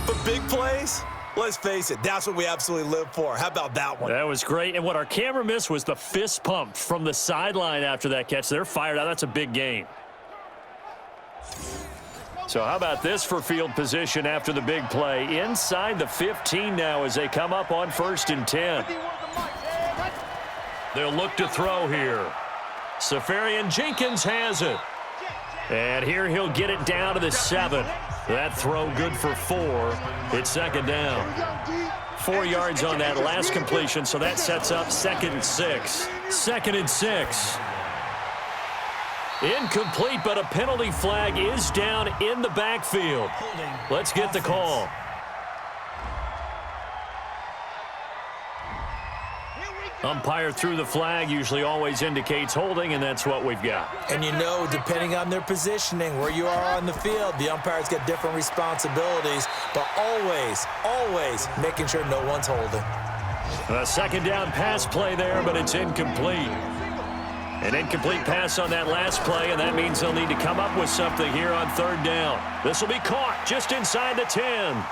But big plays, let's face it, that's what we absolutely live for. How about that one? That was great. And what our camera missed was the fist pump from the sideline after that catch. They're fired out. That's a big gain. So how about this for field position after the big play? Inside the 15 now as they come up on 1st and 10. They'll look to throw here. Safarian Jenkins has it. And here he'll get it down to the 7. That throw good for 4. It's 2nd down. 4 yards on that last completion, so that sets up 2nd and 6. 2nd and 6. Incomplete, but a penalty flag is down in the backfield. Let's get the call. Umpire threw the flag, usually always indicates holding, and that's what we've got. And you know, depending on their positioning, where you are on the field, the umpires get different responsibilities, but always making sure no one's holding. A second down pass play there, but it's incomplete. An incomplete pass on that last play, and that means they'll need to come up with something here on third down. This will be caught just inside the 10.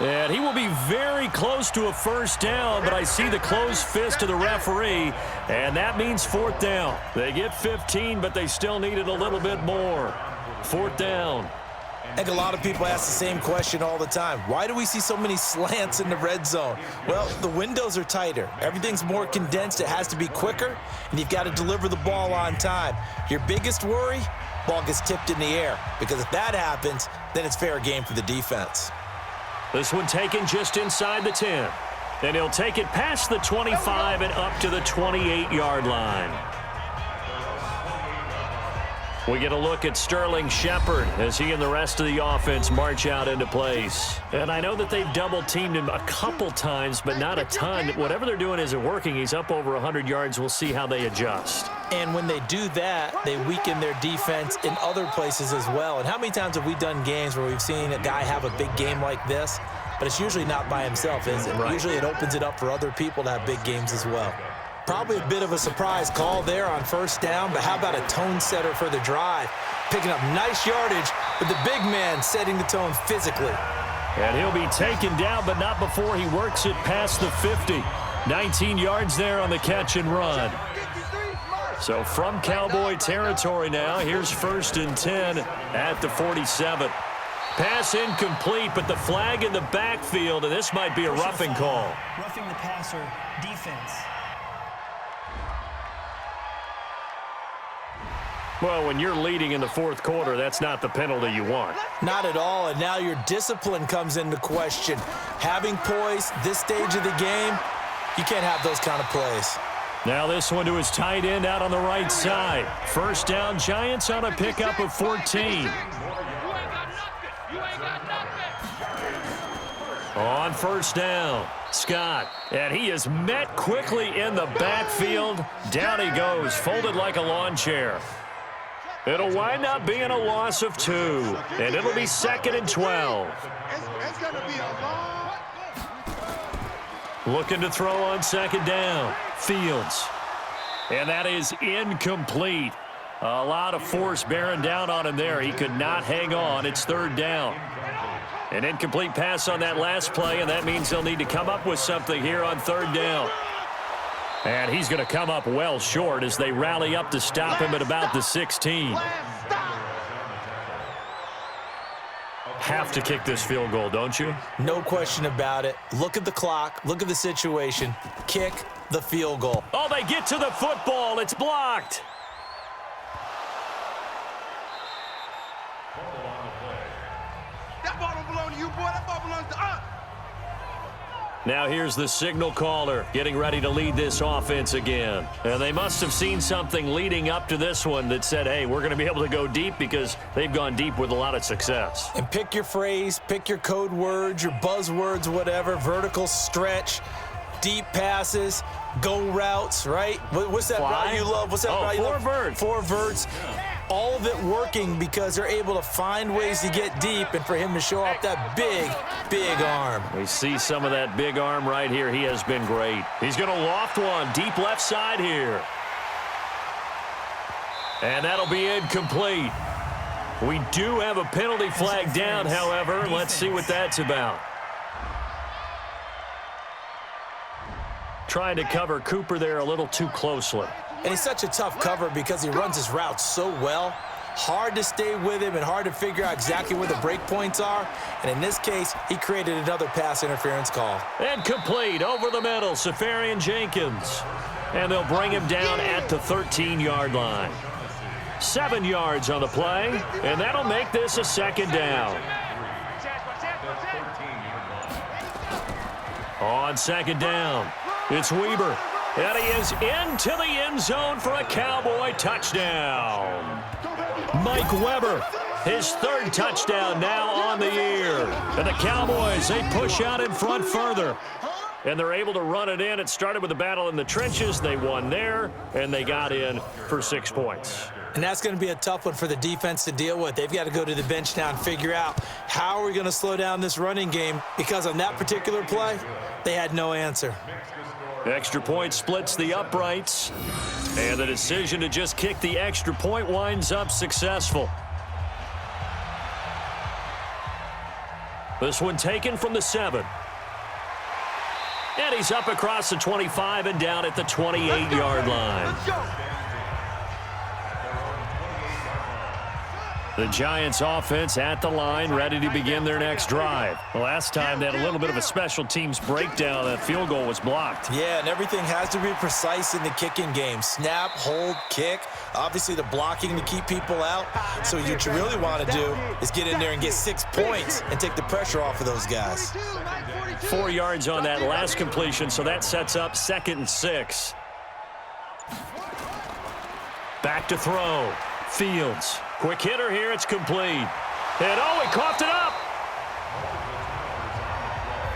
And he will be very close to a first down, but I see the closed fist of the referee, and that means fourth down. They get 15, but they still needed a little bit more. Fourth down. I think a lot of people ask the same question all the time. Why do we see so many slants in the red zone? Well, the windows are tighter. Everything's more condensed. It has to be quicker, and you've got to deliver the ball on time. Your biggest worry, ball gets tipped in the air, because if that happens, then it's fair game for the defense. This one taken just inside the 10. And he'll take it past the 25 and up to the 28-yard line. We get a look at Sterling Shepard as he and the rest of the offense march out into place. And I know that they've double-teamed him a couple times, but not a ton. Whatever they're doing isn't working. He's up over 100 yards. We'll see how they adjust. And when they do that, they weaken their defense in other places as well. And how many times have we done games where we've seen a guy have a big game like this, but it's usually not by himself, is it? Right. Usually it opens it up for other people to have big games as well. Probably a bit of a surprise call there on first down, but how about a tone setter for the drive? Picking up nice yardage with the big man setting the tone physically. And he'll be taken down, but not before he works it past the 50. 19 yards there on the catch and run. So from Cowboy territory now, here's 1st and 10 at the 47. Pass incomplete, but the flag in the backfield, and this might be a roughing call. Roughing the passer, defense. Well, when you're leading in the fourth quarter, that's not the penalty you want. Not at all, and now your discipline comes into question. Having poise this stage of the game, you can't have those kind of plays. Now this one to his tight end out on the right side. First down, Giants on a pickup of 14. On first down, Scott, and he is met quickly in the backfield. Down he goes, folded like a lawn chair. It'll wind up being a loss of 2, and it'll be 2nd and 12. It's going to be a long... Looking to throw on second down, Fields. And that is incomplete. A lot of force bearing down on him there. He could not hang on. It's third down. An incomplete pass on that last play, and that means they'll need to come up with something here on third down. And he's going to come up well short as they rally up to stop him at about the 16. Have to kick this field goal, don't you? No question about it. Look at the clock. Look at the situation. Kick the field goal. Oh, they get to the football. It's blocked. That ball don't belong to you, boy. That ball belongs to us. Now here's the signal caller getting ready to lead this offense again. And they must have seen something leading up to this one that said, hey, we're going to be able to go deep, because they've gone deep with a lot of success. And pick your phrase, pick your code words, your buzzwords, whatever. Vertical stretch, deep passes, go routes, right? What's that route you love? What's that route you love? 4 verts. 4 verts. All of it working because they're able to find ways to get deep, and for him to show off that big arm. We see some of that big arm right here. He has been great. He's going to loft one deep left side here. And that'll be incomplete. We do have a penalty flag down, however. Let's see what that's about. Trying to cover Cooper there a little too closely. And he's such a tough cover because he runs his route so well. Hard to stay with him and hard to figure out exactly where the break points are. And in this case, he created another pass interference call. And complete over the middle, Safarian Jenkins. And they'll bring him down at the 13-yard line. 7 yards on the play, and that'll make this a second down. On second down, it's Weber. And he is into the end zone for a Cowboy touchdown. Mike Weber, his third touchdown now on the year. And the Cowboys, they push out in front further. And they're able to run it in. It started with a battle in the trenches. They won there, and they got in for 6 points. And that's going to be a tough one for the defense to deal with. They've got to go to the bench now and figure out how are we going to slow down this running game, because on that particular play, they had no answer. Extra point splits the uprights, and the decision to just kick the extra point winds up successful. This one taken from the 7. And he's up across the 25 and down at the 28-yard line. The Giants offense at the line, ready to begin their next drive. The last time they had a little bit of a special teams breakdown. That field goal was blocked. Yeah, and everything has to be precise in the kicking game. Snap, hold, kick. Obviously, the blocking to keep people out. So what you really want to do is get in there and get 6 points and take the pressure off of those guys. 4 yards on that last completion, so that sets up 2nd and 6. Back to throw. Fields. Quick hitter here. It's complete. And, oh, he coughed it up.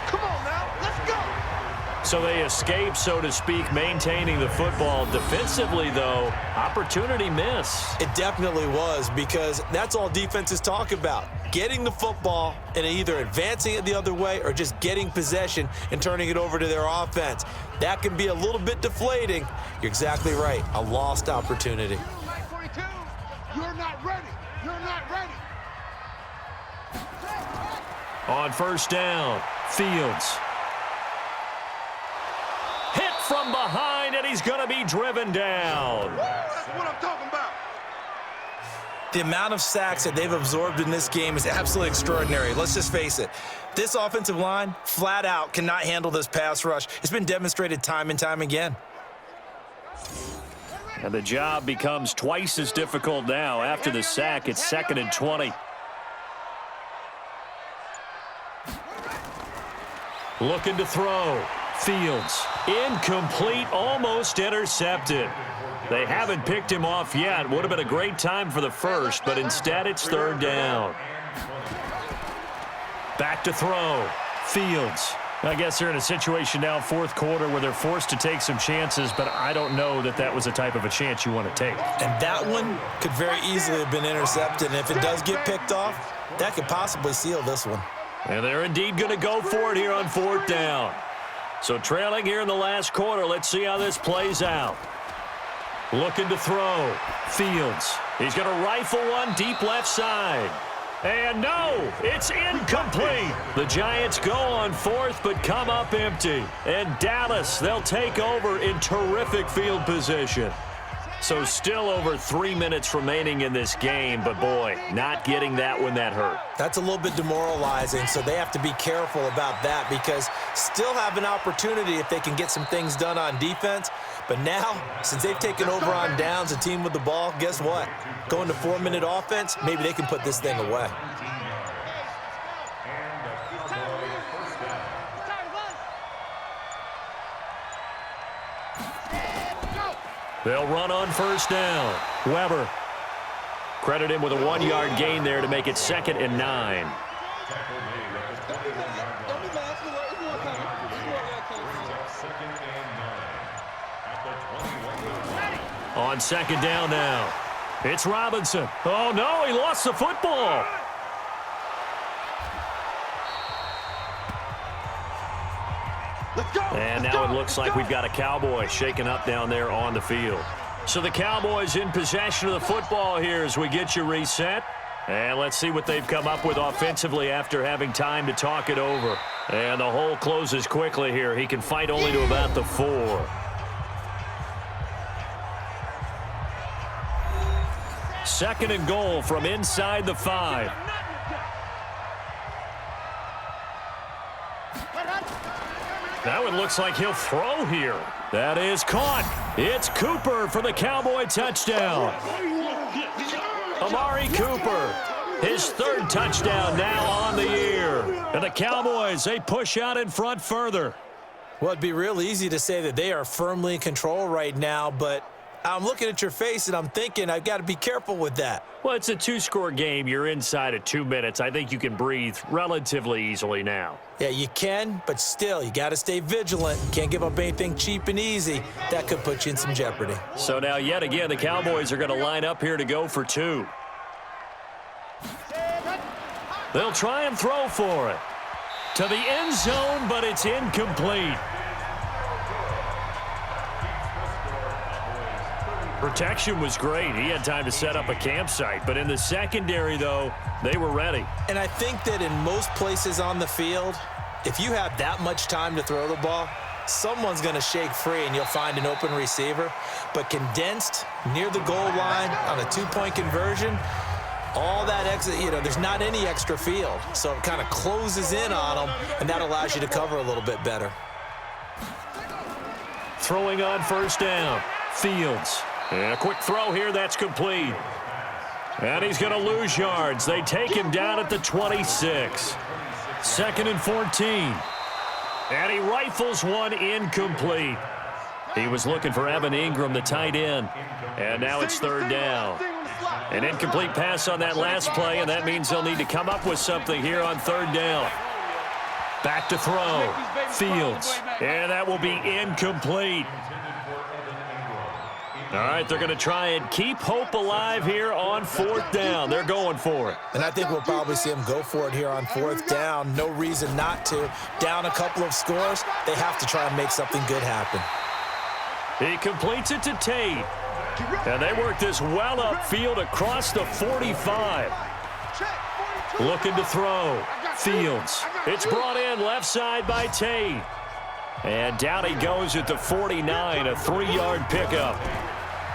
Come on now, let's go. So they escape, so to speak, maintaining the football. Defensively, though, opportunity miss. It definitely was, because that's all defenses talk about. Getting the football and either advancing it the other way or just getting possession and turning it over to their offense. That can be a little bit deflating. You're exactly right. A lost opportunity. You're not ready. You're not ready. On first down, Fields. Hit from behind, and he's going to be driven down. That's what I'm talking about. The amount of sacks that they've absorbed in this game is absolutely extraordinary. Let's just face it. This offensive line, flat out, cannot handle this pass rush. It's been demonstrated time and time again. And the job becomes twice as difficult now. After the sack, it's 2nd and 20. Looking to throw. Fields. Incomplete, almost intercepted. They haven't picked him off yet. Would have been a great time for the first, but instead it's 3rd down. Back to throw. Fields. I guess they're in a situation now, 4th quarter, where they're forced to take some chances, but I don't know that that was the type of a chance you want to take. And that one could very easily have been intercepted. And if it does get picked off, that could possibly seal this one. And they're indeed going to go for it here on 4th down. So trailing here in the last quarter, let's see how this plays out. Looking to throw. Fields. He's going to rifle one deep left side. And no, it's incomplete. The Giants go on 4th, but come up empty. And Dallas, they'll take over in terrific field position. So still over 3 minutes remaining in this game, but boy, not getting that one that hurt. That's a little bit demoralizing, so they have to be careful about that, because still have an opportunity if they can get some things done on defense. But now, since they've taken over on downs, a team with the ball, guess what? Going to 4-minute offense, maybe they can put this thing away. They'll run on first down. Weber. Credit him with a 1-yard gain there to make it 2nd and 9. On 2nd down now. It's Robinson. Oh, no, he lost the football. And now it looks like we've got a Cowboy shaken up down there on the field. So the Cowboys in possession of the football here as we get you reset. And let's see what they've come up with offensively after having time to talk it over. And the hole closes quickly here. He can fight only to about the 4. Second and goal from inside the 5. Now it looks like he'll throw here. That is caught. It's Cooper for the Cowboy touchdown. Amari Cooper, his 3rd touchdown now on the year. And the Cowboys, they push out in front further. Well, it'd be real easy to say that they are firmly in control right now, but I'm looking at your face, and I'm thinking I've got to be careful with that. Well, it's a two-score game. You're inside of 2 minutes. I think you can breathe relatively easily now. Yeah, you can, but still, you got to stay vigilant. Can't give up anything cheap and easy. That could put you in some jeopardy. So now, yet again, the Cowboys are going to line up here to go for 2. They'll try and throw for it. To the end zone, but it's incomplete. Protection was great. He had time to set up a campsite. But in the secondary, though, they were ready. And I think that in most places on the field, if you have that much time to throw the ball, someone's going to shake free and you'll find an open receiver. But condensed near the goal line on a two-point conversion, all that exit, there's not any extra field. So it kind of closes in on them, and that allows you to cover a little bit better. Throwing on first down. Fields. And a quick throw here, that's complete. And he's going to lose yards. They take him down at the 26. 2nd and 14. And he rifles one incomplete. He was looking for Evan Ingram, the tight end. And now it's 3rd down. An incomplete pass on that last play, and that means they'll need to come up with something here on 3rd down. Back to throw. Fields. And that will be incomplete. All right, they're going to try and keep hope alive here on 4th down. They're going for it. And I think we'll probably see them go for it here on 4th down. No reason not to. Down a couple of scores, they have to try and make something good happen. He completes it to Tate. And they work this well upfield across the 45. Looking to throw. Fields. It's brought in left side by Tate. And down he goes at the 49, a 3-yard pickup.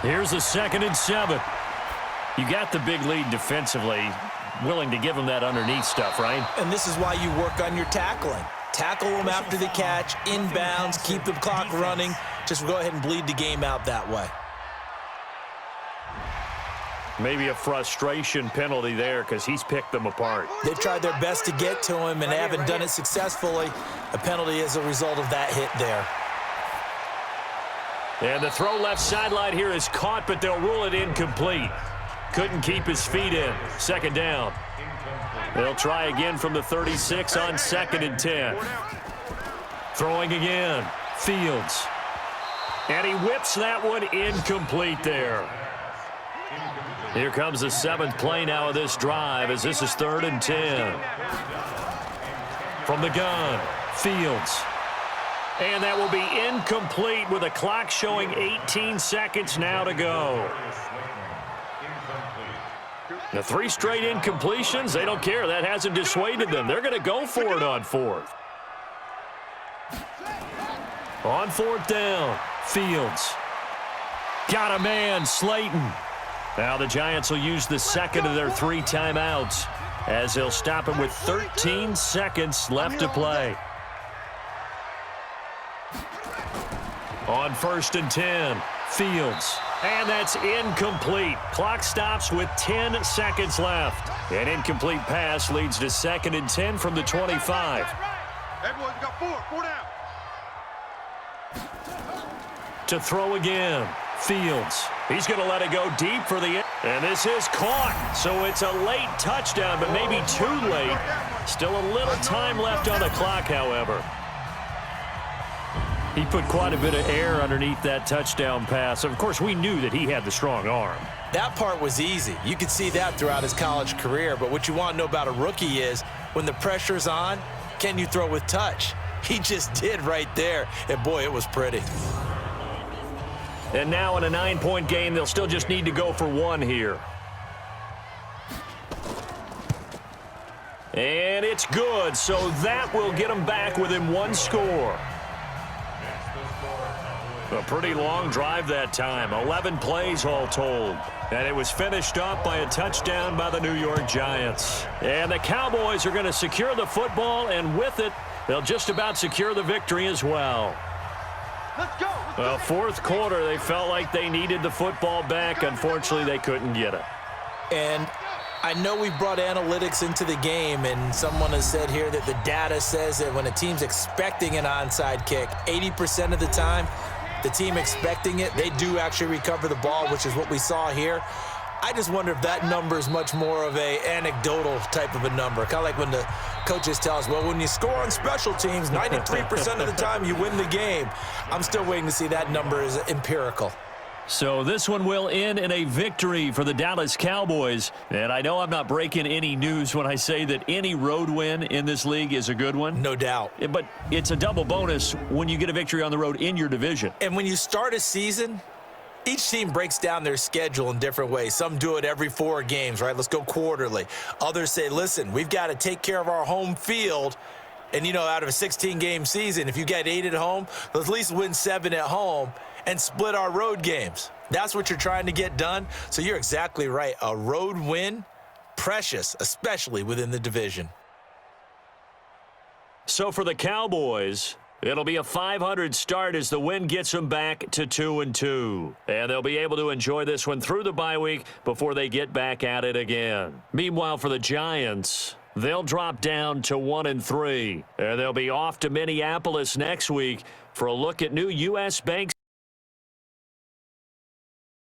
Here's a 2nd and 7. You got the big lead defensively. Willing to give him that underneath stuff, right? And this is why you work on your tackling. Tackle them after the catch, inbounds, keep the clock running. Just go ahead and bleed the game out that way. Maybe a frustration penalty there because he's picked them apart. They've tried their best to get to him and haven't done it successfully. A penalty is a result of that hit there. And the throw left sideline here is caught, but they'll rule it incomplete. Couldn't keep his feet in. 2nd down. They'll try again from the 36 on 2nd and 10. Throwing again. Fields. And he whips that one incomplete there. Here comes the 7th play now of this drive as this is 3rd and 10. From the gun, Fields. And that will be incomplete with the clock showing 18 seconds now to go. The 3 straight incompletions, they don't care. That hasn't dissuaded them. They're going to go for it on 4th. On 4th down, Fields. Got a man, Slayton. Now the Giants will use the 2nd of their 3 timeouts as they'll stop him with 13 seconds left to play. On 1st and 10, Fields. And that's incomplete. Clock stops with 10 seconds left. An incomplete pass leads to 2nd and 10 from the 25. Everyone's got 4 down. To throw again, Fields. He's going to let it go deep for the... And this is caught. So it's a late touchdown, but maybe too late. Still a little time left on the clock, however. He put quite a bit of air underneath that touchdown pass. Of course, we knew that he had the strong arm. That part was easy. You could see that throughout his college career. But what you want to know about a rookie is when the pressure's on, can you throw with touch? He just did right there. And, boy, it was pretty. And now in a 9-point game, they'll still just need to go for 1 here. And it's good, so that will get them back within 1 score. A pretty long drive that time, 11 plays all told. And it was finished off by a touchdown by the New York Giants. And the Cowboys are going to secure the football, and with it, they'll just about secure the victory as well. Let's go. Well, 4th quarter, they felt like they needed the football back. Unfortunately, they couldn't get it. And I know we've brought analytics into the game, and someone has said here that the data says that when a team's expecting an onside kick, 80% of the time, the team expecting it, they do actually recover the ball, which is what we saw here. I just wonder if that number is much more of a anecdotal type of a number. Kind of like when the coaches tell us, well, when you score on special teams, 93% of the time you win the game. I'm still waiting to see that number is empirical. So this one will end in a victory for the Dallas Cowboys. And I know I'm not breaking any news when I say that any road win in this league is a good one. No doubt. But it's a double bonus when you get a victory on the road in your division. And when you start a season, each team breaks down their schedule in different ways. Some do it every 4 games, right? Let's go quarterly. Others say, listen, we've got to take care of our home field. And, you know, out of a 16-game season, if you get 8 at home, let's at least win 7 at home and split our road games. That's what you're trying to get done. So you're exactly right. A road win, precious, especially within the division. So for the Cowboys, it'll be a .500 start as the win gets them back to 2-2. And they'll be able to enjoy this one through the bye week before they get back at it again. Meanwhile, for the Giants, they'll drop down to 1-3. And they'll be off to Minneapolis next week for a look at new U.S. Bank